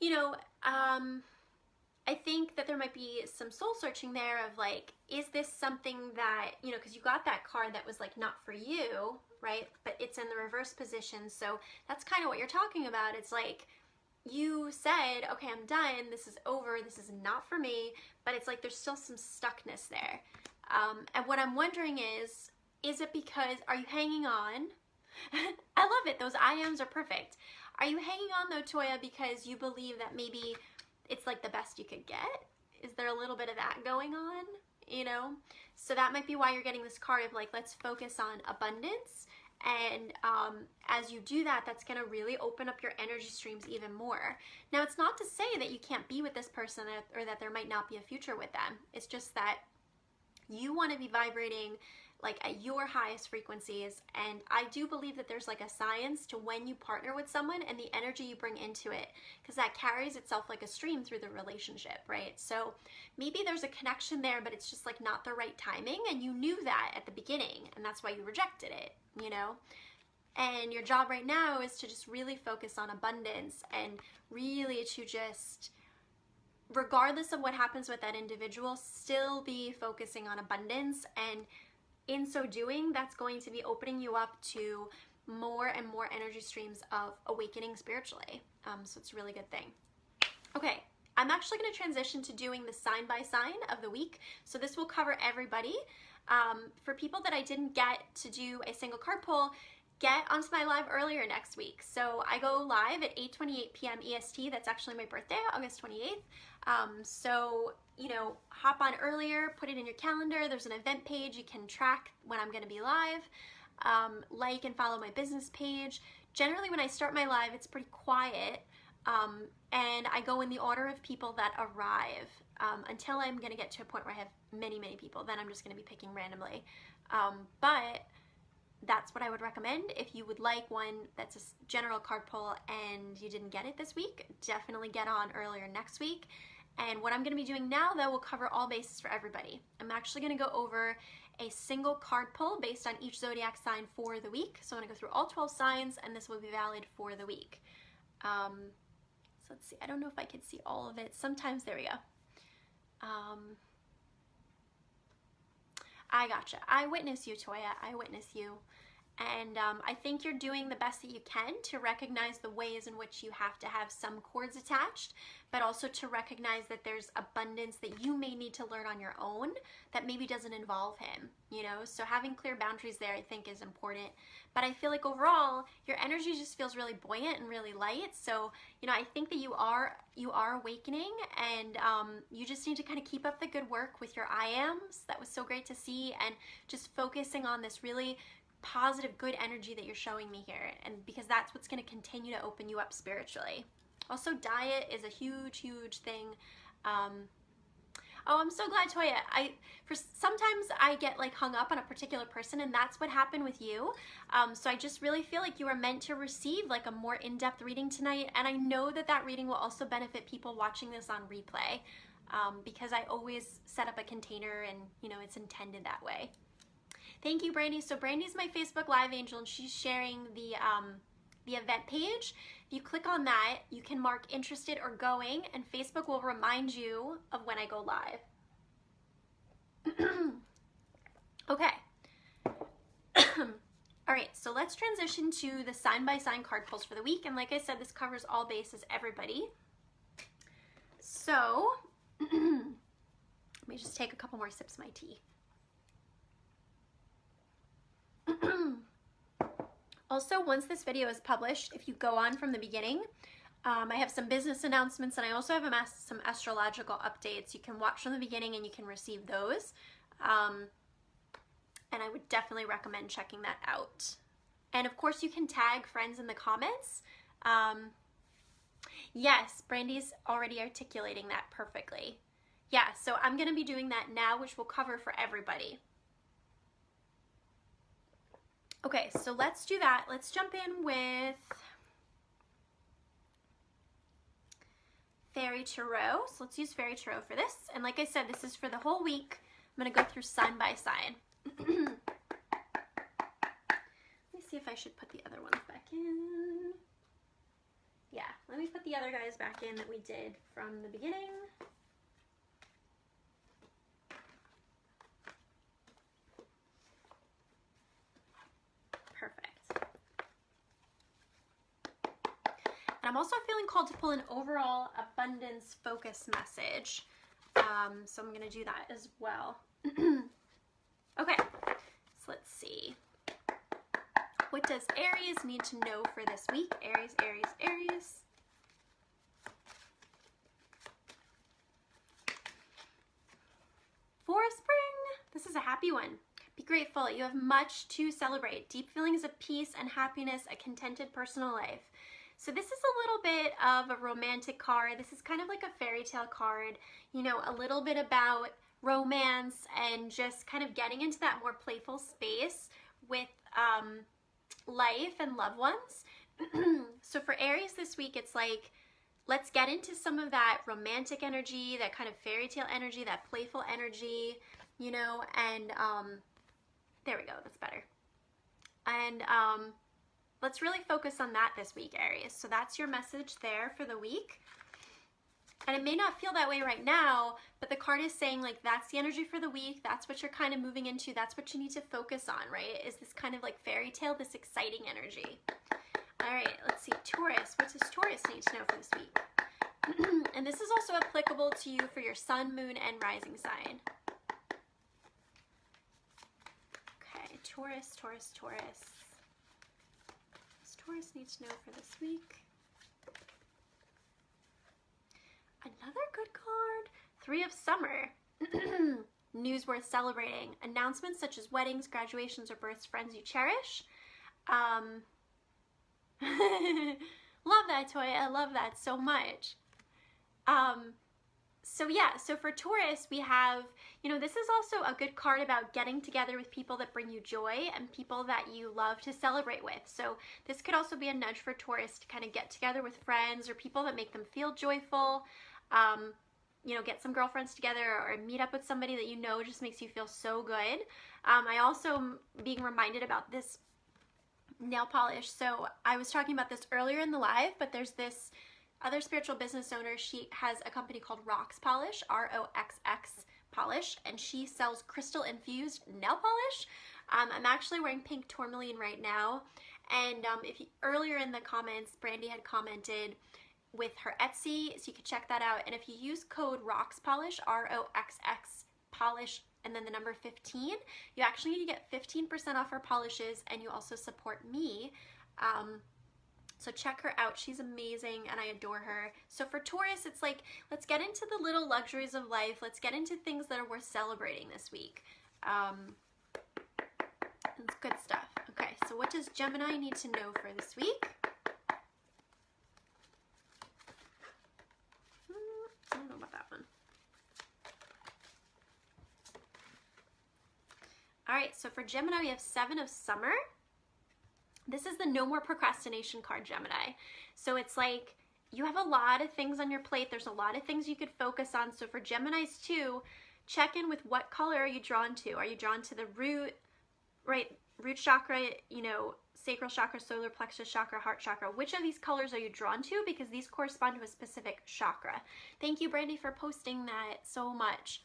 you know, I think that there might be some soul searching there of like, is this something that, you know, because you got that card that was like not for you, right? But it's in the reverse position. So that's kind of what you're talking about. It's like you said, okay, I'm done. This is over. This is not for me. But it's like there's still some stuckness there. And what I'm wondering is it because, are you hanging on? I love it. Those I ams are perfect. Are you hanging on though, Toya, because you believe that maybe it's like the best you could get? Is there a little bit of that going on? You know? So that might be why you're getting this card of like, let's focus on abundance. And as you do that, that's going to really open up your energy streams even more. Now, it's not to say that you can't be with this person or that there might not be a future with them. It's just that you want to be vibrating like at your highest frequencies. And I do believe that there's like a science to when you partner with someone and the energy you bring into it, because that carries itself like a stream through the relationship, right? So maybe there's a connection there, but it's just like not the right timing, and you knew that at the beginning, and that's why you rejected it, you know? And your job right now is to just really focus on abundance and really to just, regardless of what happens with that individual, still be focusing on abundance. And in so doing, that's going to be opening you up to more and more energy streams of awakening spiritually. So it's a really good thing. Okay, I'm actually going to transition to doing the sign by sign of the week. So this will cover everybody. For people that I didn't get to do a single card pull, get onto my live earlier next week. So I go live at 8:28 p.m. EST. That's actually my birthday, August 28th. So, you know, hop on earlier, put it in your calendar. There's an event page. You can track when I'm going to be live. Like and follow my business page. Generally, when I start my live, it's pretty quiet. And I go in the order of people that arrive until I'm going to get to a point where I have many, many people. Then I'm just going to be picking randomly. But that's what I would recommend. If you would like one that's a general card pull and you didn't get it this week, definitely get on earlier next week. And what I'm going to be doing now, though, will cover all bases for everybody. I'm actually going to go over a single card pull based on each zodiac sign for the week. So I'm going to go through all 12 signs, and this will be valid for the week. So let's see. I don't know if I could see all of it. Sometimes, there we go. I gotcha. I witness you, Toya. I witness you. And I think you're doing the best that you can to recognize the ways in which you have to have some cords attached, but also to recognize that there's abundance that you may need to learn on your own that maybe doesn't involve him, you know? So having clear boundaries there, I think, is important. But I feel like overall, your energy just feels really buoyant and really light. So, you know, I think that you are awakening, and you just need to kind of keep up the good work with your I ams. That was so great to see, and just focusing on this really positive, good energy that you're showing me here, and because that's what's going to continue to open you up spiritually. Also, diet is a huge, huge thing. Oh, I'm so glad, Toya. Sometimes I get like hung up on a particular person, and that's what happened with you. So I just really feel like you are meant to receive like a more in-depth reading tonight, and I know that that reading will also benefit people watching this on replay, because I always set up a container, and you know, it's intended that way. Thank you, Brandy. So Brandy's my Facebook Live angel, and she's sharing the event page. If you click on that, you can mark interested or going, and Facebook will remind you of when I go live. Okay. All right, so let's transition to the sign-by-sign card pulls for the week. And like I said, this covers all bases, everybody. So let me just take a couple more sips of my tea. Also, once this video is published, if you go on from the beginning, I have some business announcements, and I also have some astrological updates. You can watch from the beginning and you can receive those. and I would definitely recommend checking that out. And of course you can tag friends in the comments. Yes, Brandy's already articulating that perfectly. Yeah, so I'm going to be doing that now, which will cover for everybody. Okay, so let's do that. Let's jump in with Fairy Tarot. So let's use Fairy Tarot for this. And like I said, this is for the whole week. I'm going to go through sign by sign. Let me see if I should put the other ones back in. Yeah, let me put the other guys back in that we did from the beginning. Perfect. And I'm also feeling called to pull an overall abundance focus message. So I'm going to do that as well. Okay, so let's see. What does Aries need to know for this week? Aries, Aries, Aries. For spring, this is a happy one. Be grateful. You have much to celebrate. Deep feelings of peace and happiness, a contented personal life. So this is a little bit of a romantic card. This is kind of like a fairy tale card, you know, a little bit about romance and just kind of getting into that more playful space with life and loved ones. So for Aries this week, it's like, let's get into some of that romantic energy, that kind of fairy tale energy, that playful energy, you know, and there we go, that's better. And let's really focus on that this week, Aries. So that's your message there for the week. And it may not feel that way right now, but the card is saying like that's the energy for the week. That's what you're kind of moving into. That's what you need to focus on, right? Is this kind of like fairy tale, this exciting energy. All right, let's see. Taurus. What does Taurus need to know for this week? And this is also applicable to you for your sun, moon, and rising sign. Okay, Taurus, Taurus, Taurus. What does Taurus need to know for this week? Another good card. Three of Summer. News worth celebrating. Announcements such as weddings, graduations, or births, friends you cherish. Love that, Toy. I love that so much. So yeah, so for Taurus, we have, you know, this is also a good card about getting together with people that bring you joy and people that you love to celebrate with. So this could also be a nudge for Taurus to kind of get together with friends or people that make them feel joyful. You know, get some girlfriends together or meet up with somebody that you know just makes you feel so good. I also am being reminded about this nail polish. So I was talking about this earlier in the live, but there's this other spiritual business owner. She has a company called Rox Polish, R-O-X-X Polish, and she sells crystal infused nail polish. I'm actually wearing pink tourmaline right now, and if you, earlier in the comments, Brandy had commented with her Etsy, so you can check that out. And if you use code Rox Polish, R-O-X-X Polish, and then the number 15, you actually get 15% off her polishes, and you also support me. So check her out. She's amazing and I adore her. So for Taurus, it's like, let's get into the little luxuries of life. Let's get into things that are worth celebrating this week. It's good stuff. Okay, so what does Gemini need to know for this week? I don't know about that one. All right, so for Gemini, we have Seven of Summer. This is the no more procrastination card, Gemini. So it's like you have a lot of things on your plate. There's a lot of things you could focus on. So for Geminis too, check in with what color are you drawn to? Are you drawn to the root, right? Root chakra, you know, sacral chakra, solar plexus chakra, heart chakra. Which of these colors are you drawn to? Because these correspond to a specific chakra. Thank you, Brandy, for posting that so much.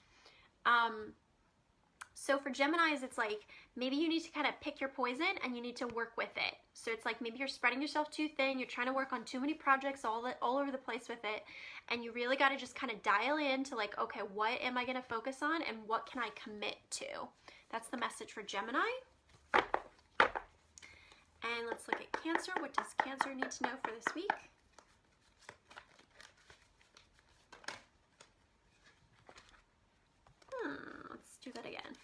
So for Geminis, it's like maybe you need to kind of pick your poison and you need to work with it. So it's like maybe you're spreading yourself too thin, you're trying to work on too many projects all over the place with it, and you really got to just kind of dial in to like, okay, what am I going to focus on and what can I commit to? That's the message for Gemini. And let's look at Cancer. What does Cancer need to know for this week? Let's do that again.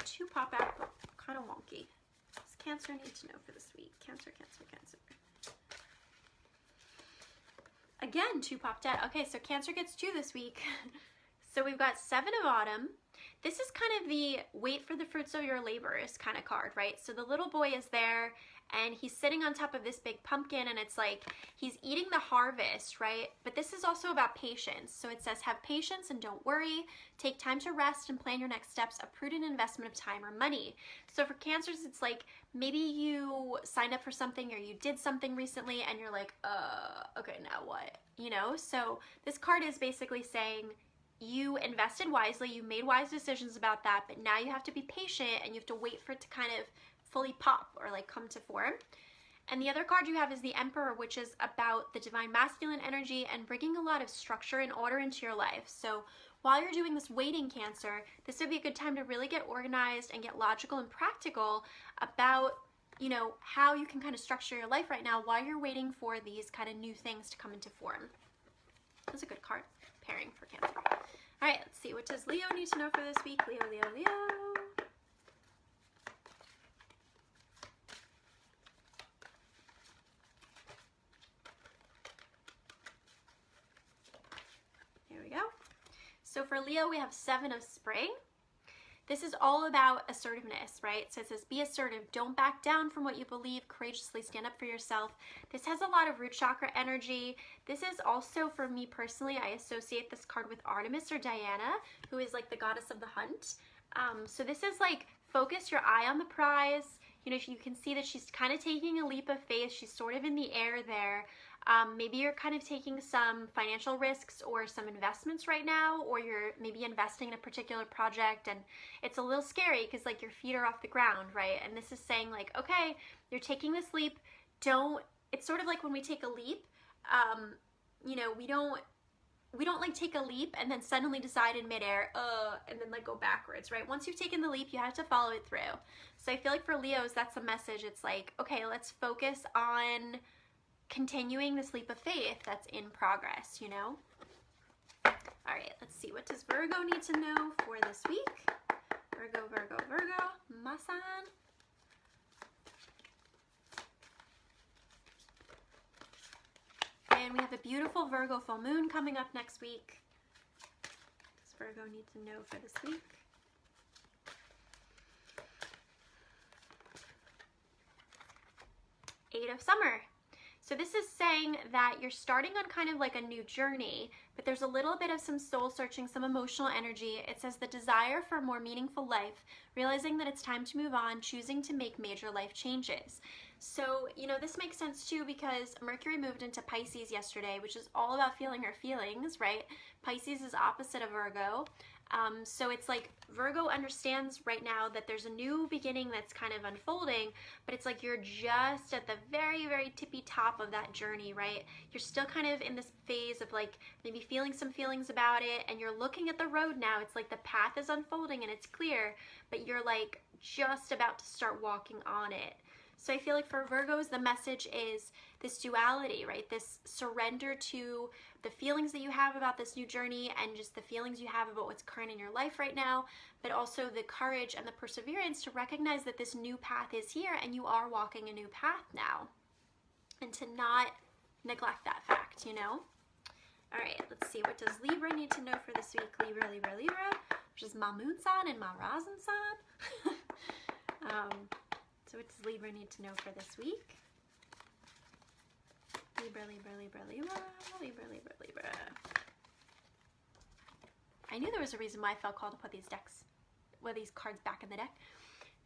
two pop out, but kind of wonky. What does Cancer need to know for this week? Cancer, Cancer, Cancer. Again, two popped out. Okay, so Cancer gets two this week. So we've got Seven of Autumn. This is kind of the wait for the fruits of your labors kind of card, right? So the little boy is there and he's sitting on top of this big pumpkin and it's like he's eating the harvest, right? But this is also about patience. So it says have patience and don't worry. Take time to rest and plan your next steps, a prudent investment of time or money. So for Cancers, it's like maybe you signed up for something or you did something recently and you're like, okay, now what? You know? So this card is basically saying you invested wisely, you made wise decisions about that, but now you have to be patient and you have to wait for it to kind of fully pop or like come to form. And the other card you have is the Emperor, which is about the divine masculine energy and bringing a lot of structure and order into your life. So while you're doing this waiting, Cancer, this would be a good time to really get organized and get logical and practical about, you know, how you can kind of structure your life right now while you're waiting for these kind of new things to come into form. That's a good card pairing for Cancer. All right, let's see. What does Leo need to know for this week? Leo, Leo, Leo. There we go. So for Leo, we have Seven of Spring. This is all about assertiveness, right? So it says, be assertive. Don't back down from what you believe. Courageously stand up for yourself. This has a lot of root chakra energy. This is also, for me personally, I associate this card with Artemis or Diana, who is like the goddess of the hunt. So this is like, focus your eye on the prize. You know, you can see that she's kind of taking a leap of faith. She's sort of in the air there. Maybe you're kind of taking some financial risks or some investments right now, or you're maybe investing in a particular project and it's a little scary because like your feet are off the ground, right? And this is saying like, okay, you're taking this leap. It's sort of like when we take a leap, you know, we don't like take a leap and then suddenly decide in midair, and then like go backwards, right? Once you've taken the leap, you have to follow it through. So I feel like for Leos, that's the message. It's like, okay, let's focus on continuing this leap of faith that's in progress, you know? All right, let's see. What does Virgo need to know for this week? Virgo, Virgo, Virgo, Masan. And we have a beautiful Virgo full moon coming up next week. What does Virgo need to know for this week? Eight of Summer. So this is saying that you're starting on kind of like a new journey, but there's a little bit of some soul searching, some emotional energy. It says the desire for a more meaningful life, realizing that it's time to move on, choosing to make major life changes. So, you know, this makes sense too because Mercury moved into Pisces yesterday, which is all about feeling our feelings, right? Pisces is opposite of Virgo. So it's like Virgo understands right now that there's a new beginning that's kind of unfolding, but it's like you're just at the very, very tippy top of that journey, right? You're still kind of in this phase of like maybe feeling some feelings about it, and you're looking at the road now. It's like the path is unfolding and it's clear, but you're like just about to start walking on it. So I feel like for Virgos, the message is this duality, right? This surrender to the feelings that you have about this new journey and just the feelings you have about what's current in your life right now, but also the courage and the perseverance to recognize that this new path is here and you are walking a new path now, and to not neglect that fact, you know? All right, let's see. What does Libra need to know for this week? Libra, Libra, Libra, which is my moon sign and my rising sign. So what does Libra need to know for this week? Libra, Libra, Libra, Libra, Libra, Libra, Libra. I knew there was a reason why I felt called to put these cards back in the deck.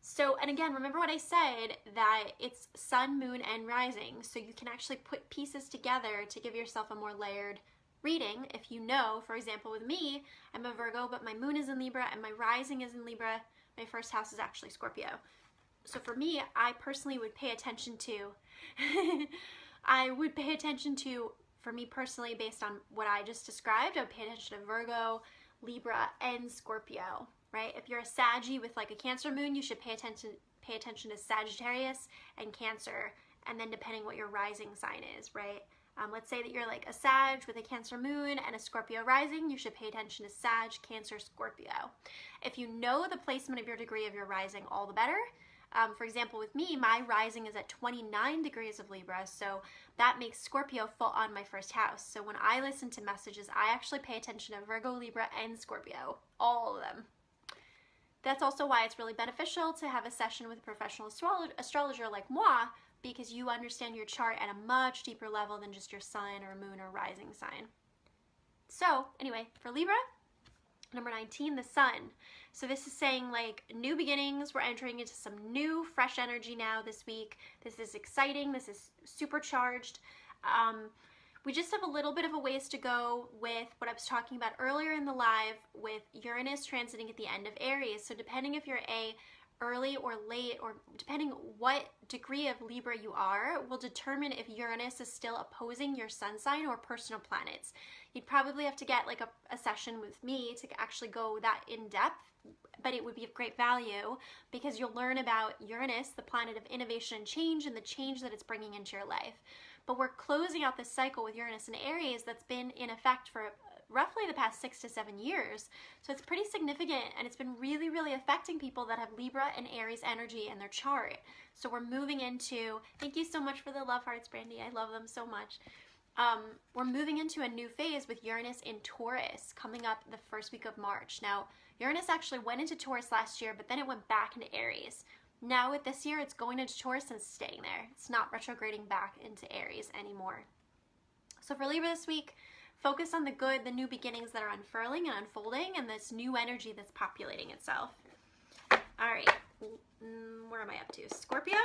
So, and again, remember what I said, that it's sun, moon, and rising. So you can actually put pieces together to give yourself a more layered reading. If you know, for example, with me, I'm a Virgo, but my moon is in Libra and my rising is in Libra. My first house is actually Scorpio. So for me, I personally would pay attention to, for me personally, based on what I just described, I would pay attention to Virgo, Libra, and Scorpio, right? If you're a Saggy with like a Cancer moon, you should pay attention to Sagittarius and Cancer, and then depending what your rising sign is, right? Let's say that you're like a Sag with a Cancer moon and a Scorpio rising, you should pay attention to Sag, Cancer, Scorpio. If you know the placement of your degree of your rising, all the better. For example, with me, my rising is at 29 degrees of Libra, so that makes Scorpio fall on my first house. So when I listen to messages, I actually pay attention to Virgo, Libra, and Scorpio, all of them. That's also why it's really beneficial to have a session with a professional astrologer like moi, because you understand your chart at a much deeper level than just your sun or moon or rising sign. So anyway, for Libra, number 19, the sun. So this is saying like new beginnings. We're entering into some new fresh energy now this week. This is exciting. This is supercharged. We just have a little bit of a ways to go with what I was talking about earlier in the live with Uranus transiting at the end of Aries. So depending if you're a early or late, or depending what degree of Libra you are, will determine if Uranus is still opposing your sun sign or personal planets. You'd probably have to get like a session with me to actually go that in depth, but it would be of great value because you'll learn about Uranus, the planet of innovation and change, and the change that it's bringing into your life. But we're closing out this cycle with Uranus and Aries that's been in effect for roughly the past 6 to 7 years. So it's pretty significant, and it's been really, really affecting people that have Libra and Aries energy in their chart. So we're moving into, thank you so much for the love hearts, Brandy. I love them so much. We're moving into a new phase with Uranus in Taurus coming up the first week of March. Now, Uranus actually went into Taurus last year, but then it went back into Aries. Now with this year, it's going into Taurus and staying there. It's not retrograding back into Aries anymore. So for Libra this week, focus on the good, the new beginnings that are unfurling and unfolding, and this new energy that's populating itself. All right, where am I up to? Scorpio?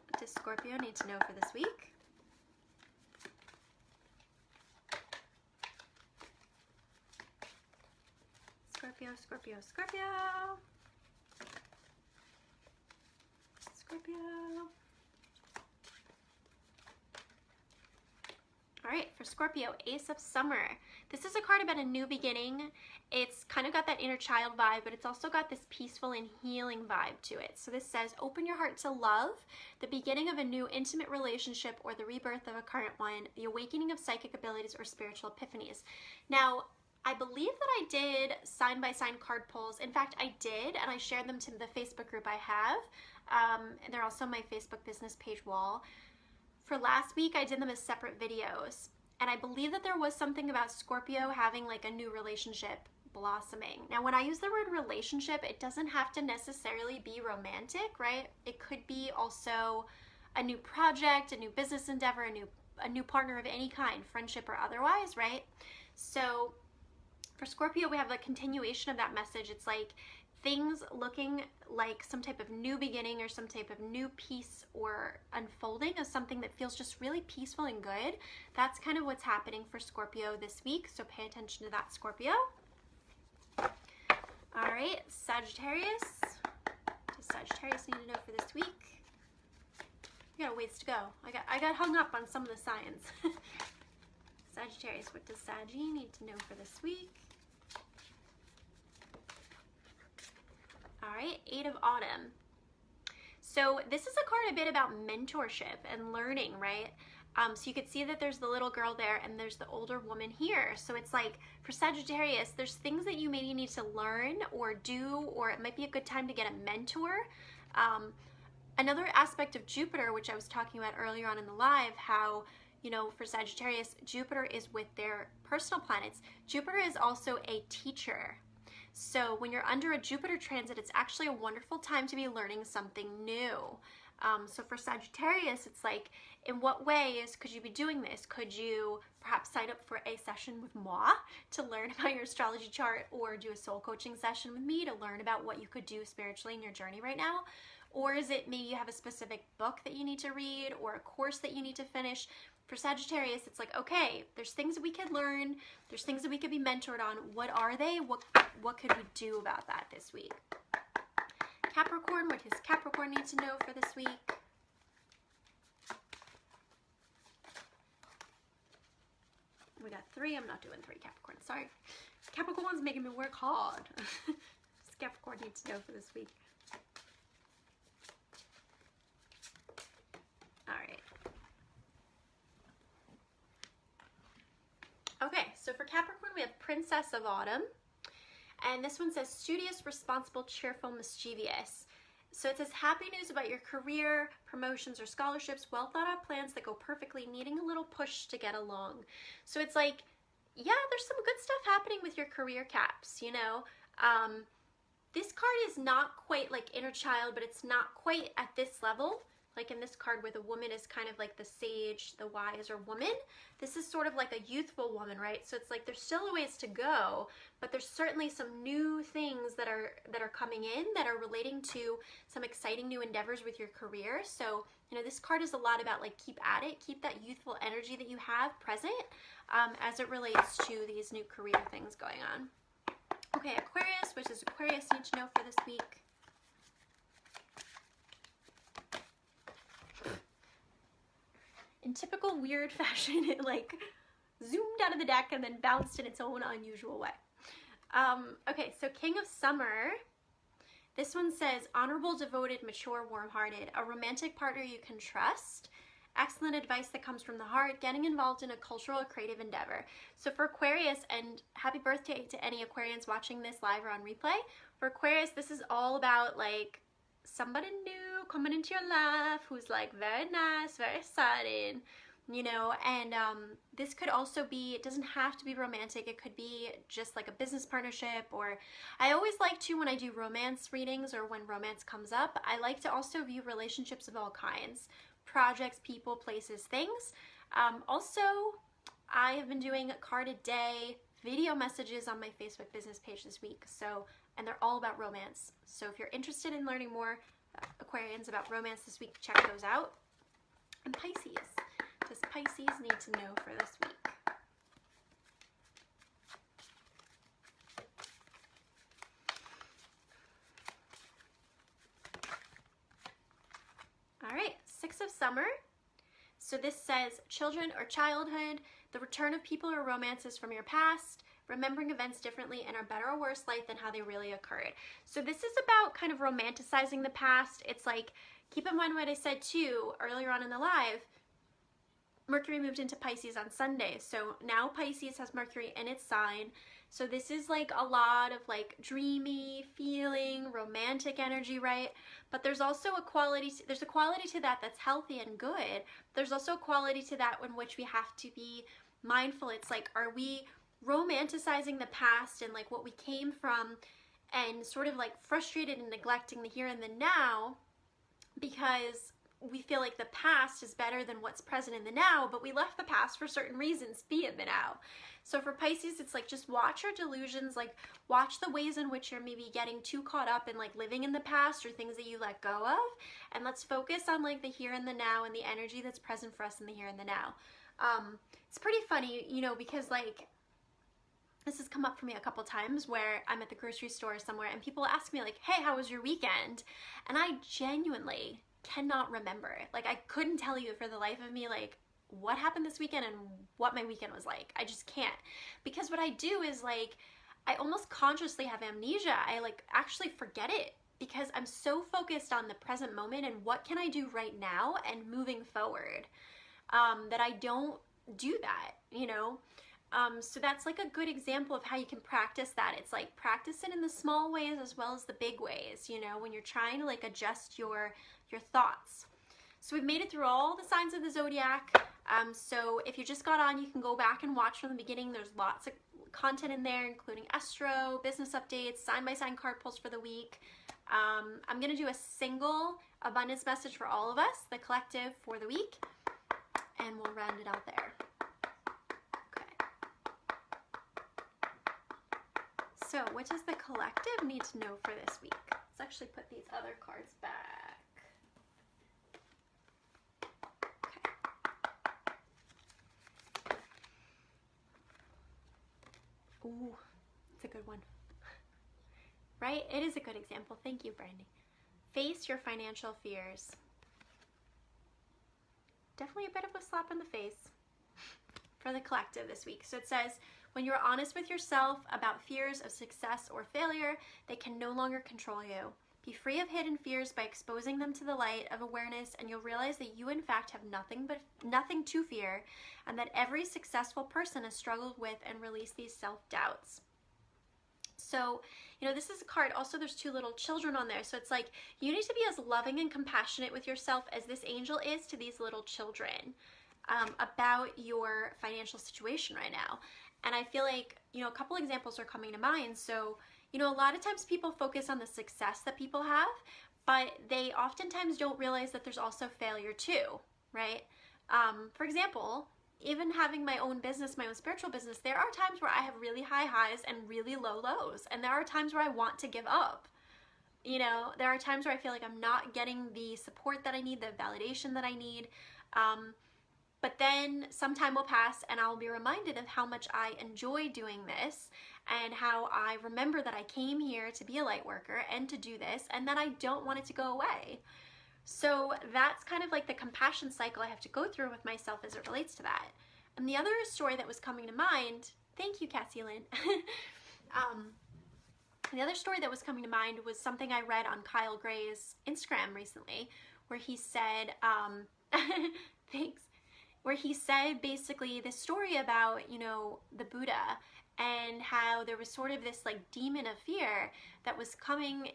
What does Scorpio need to know for this week? Scorpio, Scorpio, Scorpio. Scorpio. All right, for Scorpio, Ace of Summer. This is a card about a new beginning. It's kind of got that inner child vibe, but it's also got this peaceful and healing vibe to it. So this says, open your heart to love, the beginning of a new intimate relationship or the rebirth of a current one, the awakening of psychic abilities or spiritual epiphanies. Now, I believe that I did sign-by-sign card pulls. In fact, I did, and I shared them to the Facebook group I have. And they're also on my Facebook business page wall. For last week, I did them as separate videos. And I believe that there was something about Scorpio having like a new relationship blossoming. Now, when I use the word relationship, it doesn't have to necessarily be romantic, right? It could be also a new project, a new business endeavor, a new partner of any kind, friendship or otherwise, right? So for Scorpio, we have a continuation of that message. It's like things looking like some type of new beginning or some type of new peace or unfolding of something that feels just really peaceful and good. That's kind of what's happening for Scorpio this week, so pay attention to that, Scorpio. All right, Sagittarius. What does Sagittarius need to know for this week? We got a ways to go. I got hung up on some of the signs. Sagittarius, what does Saggy need to know for this week? All right, 8 of Autumn. So this is a card a bit about mentorship and learning, right? So you could see that there's the little girl there and there's the older woman here. So it's like for Sagittarius, there's things that you maybe need to learn or do, or it might be a good time to get a mentor. Another aspect of Jupiter, which I was talking about earlier on in the live, how, you know, for Sagittarius, Jupiter is with their personal planets. Jupiter is also a teacher. So when you're under a Jupiter transit, it's actually a wonderful time to be learning something new. So for Sagittarius, it's like, in what ways could you be doing this? Could you perhaps sign up for a session with moi to learn about your astrology chart, or do a soul coaching session with me to learn about what you could do spiritually in your journey right now? Or is it maybe you have a specific book that you need to read or a course that you need to finish? For Sagittarius, it's like, okay, there's things that we could learn. There's things that we could be mentored on. What are they? What could we do about that this week? Capricorn, what does Capricorn need to know for this week? We got 3. I'm not doing 3 Capricorn. Sorry. Capricorn's making me work hard. What does Capricorn need to know for this week? All right. so for Capricorn, we have Princess of Autumn. And this one says, studious, responsible, cheerful, mischievous. So it says, happy news about your career, promotions, or scholarships, well thought out plans that go perfectly, needing a little push to get along. So it's like, yeah, there's some good stuff happening with your career, Caps, you know. This card is not quite like inner child, but it's not quite at this level. Like in this card where the woman is kind of like the sage, the wiser woman. This is sort of like a youthful woman, right? So it's like there's still a ways to go, but there's certainly some new things that are coming in that are relating to some exciting new endeavors with your career. So, you know, this card is a lot about like keep at it, keep that youthful energy that you have present as it relates to these new career things going on. Okay, Aquarius, which does Aquarius need to know for this week? In typical weird fashion, it like zoomed out of the deck and then bounced in its own unusual way. Okay, so King of Summer. This one says, honorable, devoted, mature, warm-hearted, a romantic partner you can trust, excellent advice that comes from the heart, getting involved in a cultural or creative endeavor. So for Aquarius, and happy birthday to any Aquarians watching this live or on replay. For Aquarius, this is all about like somebody new coming into your life who's like very nice, very exciting, you know, and this could also be, it doesn't have to be romantic, it could be just like a business partnership. Or I always like to, when I do romance readings or when romance comes up, I like to also view relationships of all kinds, projects, people, places, things. Also, I have been doing a card a day video messages on my Facebook business page this week, so, and they're all about romance. So if you're interested in learning more, Aquarians, about romance this week, check those out. And Pisces. Does Pisces need to know for this week? All right, Six of Summer. So this says children or childhood, the return of people or romances from your past, remembering events differently in a better or worse light than how they really occurred. So this is about kind of romanticizing the past. It's like, keep in mind what I said too earlier on in the live, Mercury moved into Pisces on Sunday. So now Pisces has Mercury in its sign. So this is like a lot of like dreamy feeling, romantic energy, right? But there's also a quality, there's a quality to that that's healthy and good. There's also a quality to that in which we have to be mindful. It's like, are we romanticizing the past and like what we came from and sort of like frustrated and neglecting the here and the now because we feel like the past is better than what's present in the now, but we left the past for certain reasons be in the now. So for Pisces, it's like, just watch your delusions, like watch the ways in which you're maybe getting too caught up in like living in the past or things that you let go of, and let's focus on like the here and the now and the energy that's present for us in the here and the now. It's pretty funny, you know, because like this has come up for me a couple times where I'm at the grocery store somewhere and people ask me like, hey, how was your weekend? And I genuinely cannot remember. Like I couldn't tell you for the life of me like what happened this weekend and what my weekend was like. I just can't, because what I do is like I almost consciously have amnesia. I like actually forget it because I'm so focused on the present moment and what can I do right now and moving forward, that I don't do that, you know. So that's like a good example of how you can practice that. It's like practice it in the small ways as well as the big ways, you know, when you're trying to like adjust your thoughts. So we've made it through all the signs of the zodiac. So if you just got on, you can go back and watch from the beginning. There's lots of content in there, including Astro, business updates, sign-by-sign card pulls for the week. I'm going to do a single abundance message for all of us, the collective, for the week, and we'll round it out there. So what does the collective need to know for this week? Let's actually put these other cards back. Okay. Ooh, it's a good one. Right? It is a good example. Thank you, Brandy. Face your financial fears. Definitely a bit of a slap in the face for the collective this week. So it says, when you're honest with yourself about fears of success or failure, they can no longer control you. Be free of hidden fears by exposing them to the light of awareness, and you'll realize that you in fact have nothing to fear, and that every successful person has struggled with and released these self-doubts. So, you know, this is a card. Also, there's two little children on there. So it's like, you need to be as loving and compassionate with yourself as this angel is to these little children about your financial situation right now. And I feel like, you know, a couple examples are coming to mind. So, you know, a lot of times people focus on the success that people have, but they oftentimes don't realize that there's also failure too, right? For example, even having my own business, my own spiritual business, there are times where I have really high highs and really low lows. And there are times where I want to give up. You know, there are times where I feel like I'm not getting the support that I need, the validation that I need. But then some time will pass and I'll be reminded of how much I enjoy doing this and how I remember that I came here to be a light worker and to do this, and that I don't want it to go away. So that's kind of like the compassion cycle I have to go through with myself as it relates to that. And the other story that was coming to mind, thank you, Cassie Lynn. The other story that was coming to mind was something I read on Kyle Gray's Instagram recently, where he said, thanks, where he said basically this story about, you know, the Buddha and how there was sort of this like demon of fear that was coming.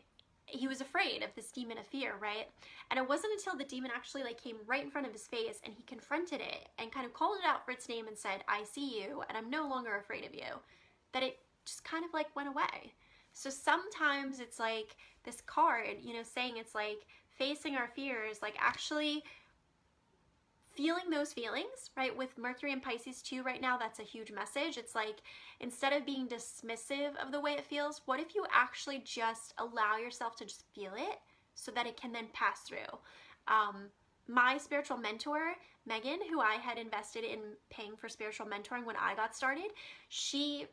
He was afraid of this demon of fear, right? And it wasn't until the demon actually like came right in front of his face and he confronted it and kind of called it out for its name and said, I see you and I'm no longer afraid of you, that it just kind of like went away. So sometimes it's like this card, you know, saying it's like facing our fears, like actually feeling those feelings, right? With Mercury and Pisces too right now, that's a huge message. It's like, instead of being dismissive of the way it feels, what if you actually just allow yourself to just feel it so that it can then pass through? My spiritual mentor, Megan, who I had invested in paying for spiritual mentoring when I got started, she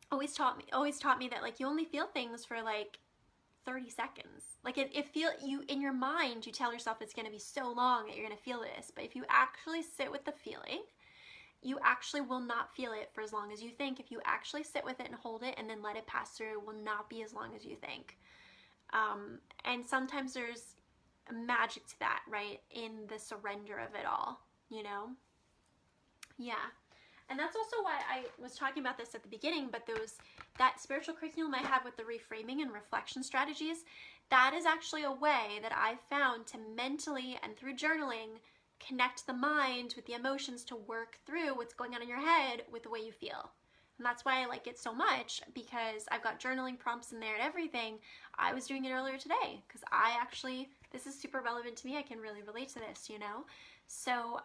always taught me that like you only feel things for like 30 seconds. Like you in your mind, you tell yourself it's going to be so long that you're going to feel this, but if you actually sit with the feeling, you actually will not feel it for as long as you think. If you actually sit with it and hold it and then let it pass through, it will not be as long as you think. And sometimes there's a magic to that, right? In the surrender of it all, you know? Yeah. And that's also why I was talking about this at the beginning, but that spiritual curriculum I have with the reframing and reflection strategies, that is actually a way that I've found to mentally and through journaling connect the mind with the emotions to work through what's going on in your head with the way you feel. And that's why I like it so much, because I've got journaling prompts in there and everything. I was doing it earlier today because this is super relevant to me. I can really relate to this, you know? So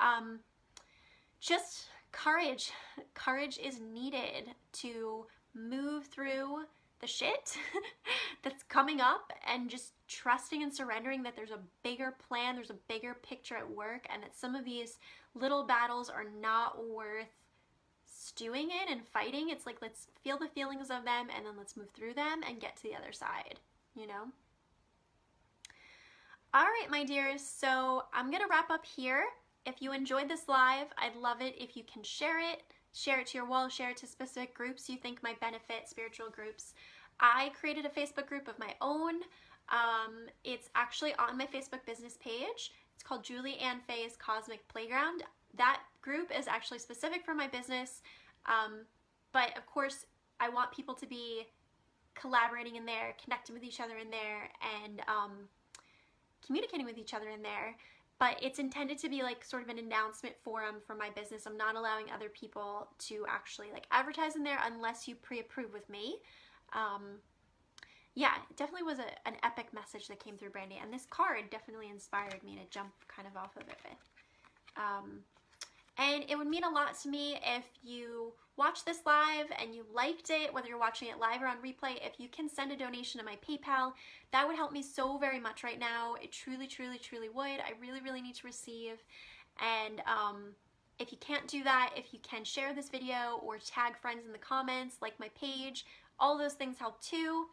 just courage. Courage is needed to move through the shit that's coming up, and just trusting and surrendering that there's a bigger plan, there's a bigger picture at work, and that some of these little battles are not worth stewing in and fighting. It's like, let's feel the feelings of them and then let's move through them and get to the other side, you know? All right, my dears, so I'm gonna wrap up here. If you enjoyed this live, I'd love it if you can share it to your wall, share it to specific groups you think might benefit, spiritual groups. I created a Facebook group of my own. It's actually on my Facebook business page. It's called Julie Ann Faye's Cosmic Playground. That group is actually specific for my business, but of course I want people to be collaborating in there, connecting with each other in there, and communicating with each other in there. But it's intended to be like sort of an announcement forum for my business. I'm not allowing other people to actually like advertise in there unless you pre-approve with me. Yeah, it definitely was an epic message that came through, Brandy, and this card definitely inspired me to jump kind of off of it with. And it would mean a lot to me if you watched this live and you liked it, whether you're watching it live or on replay. If you can send a donation to my PayPal, that would help me so very much right now. It truly, truly, truly would. I really, really need to receive. And if you can't do that, if you can share this video or tag friends in the comments, like my page, all those things help too.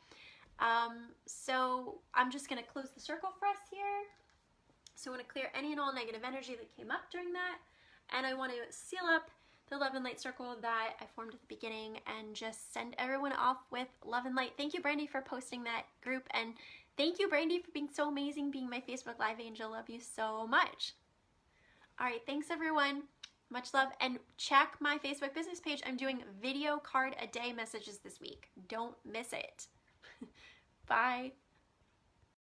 So I'm just going to close the circle for us here. So I want to clear any and all negative energy that came up during that. And I want to seal up the love and light circle that I formed at the beginning and just send everyone off with love and light. Thank you, Brandy, for posting that group. And Thank you, Brandy, for being so amazing, being my Facebook Live angel. Love you so much. All right, thanks everyone. Much love, and check my Facebook business page. I'm doing video card a day messages this week. Don't miss it. Bye.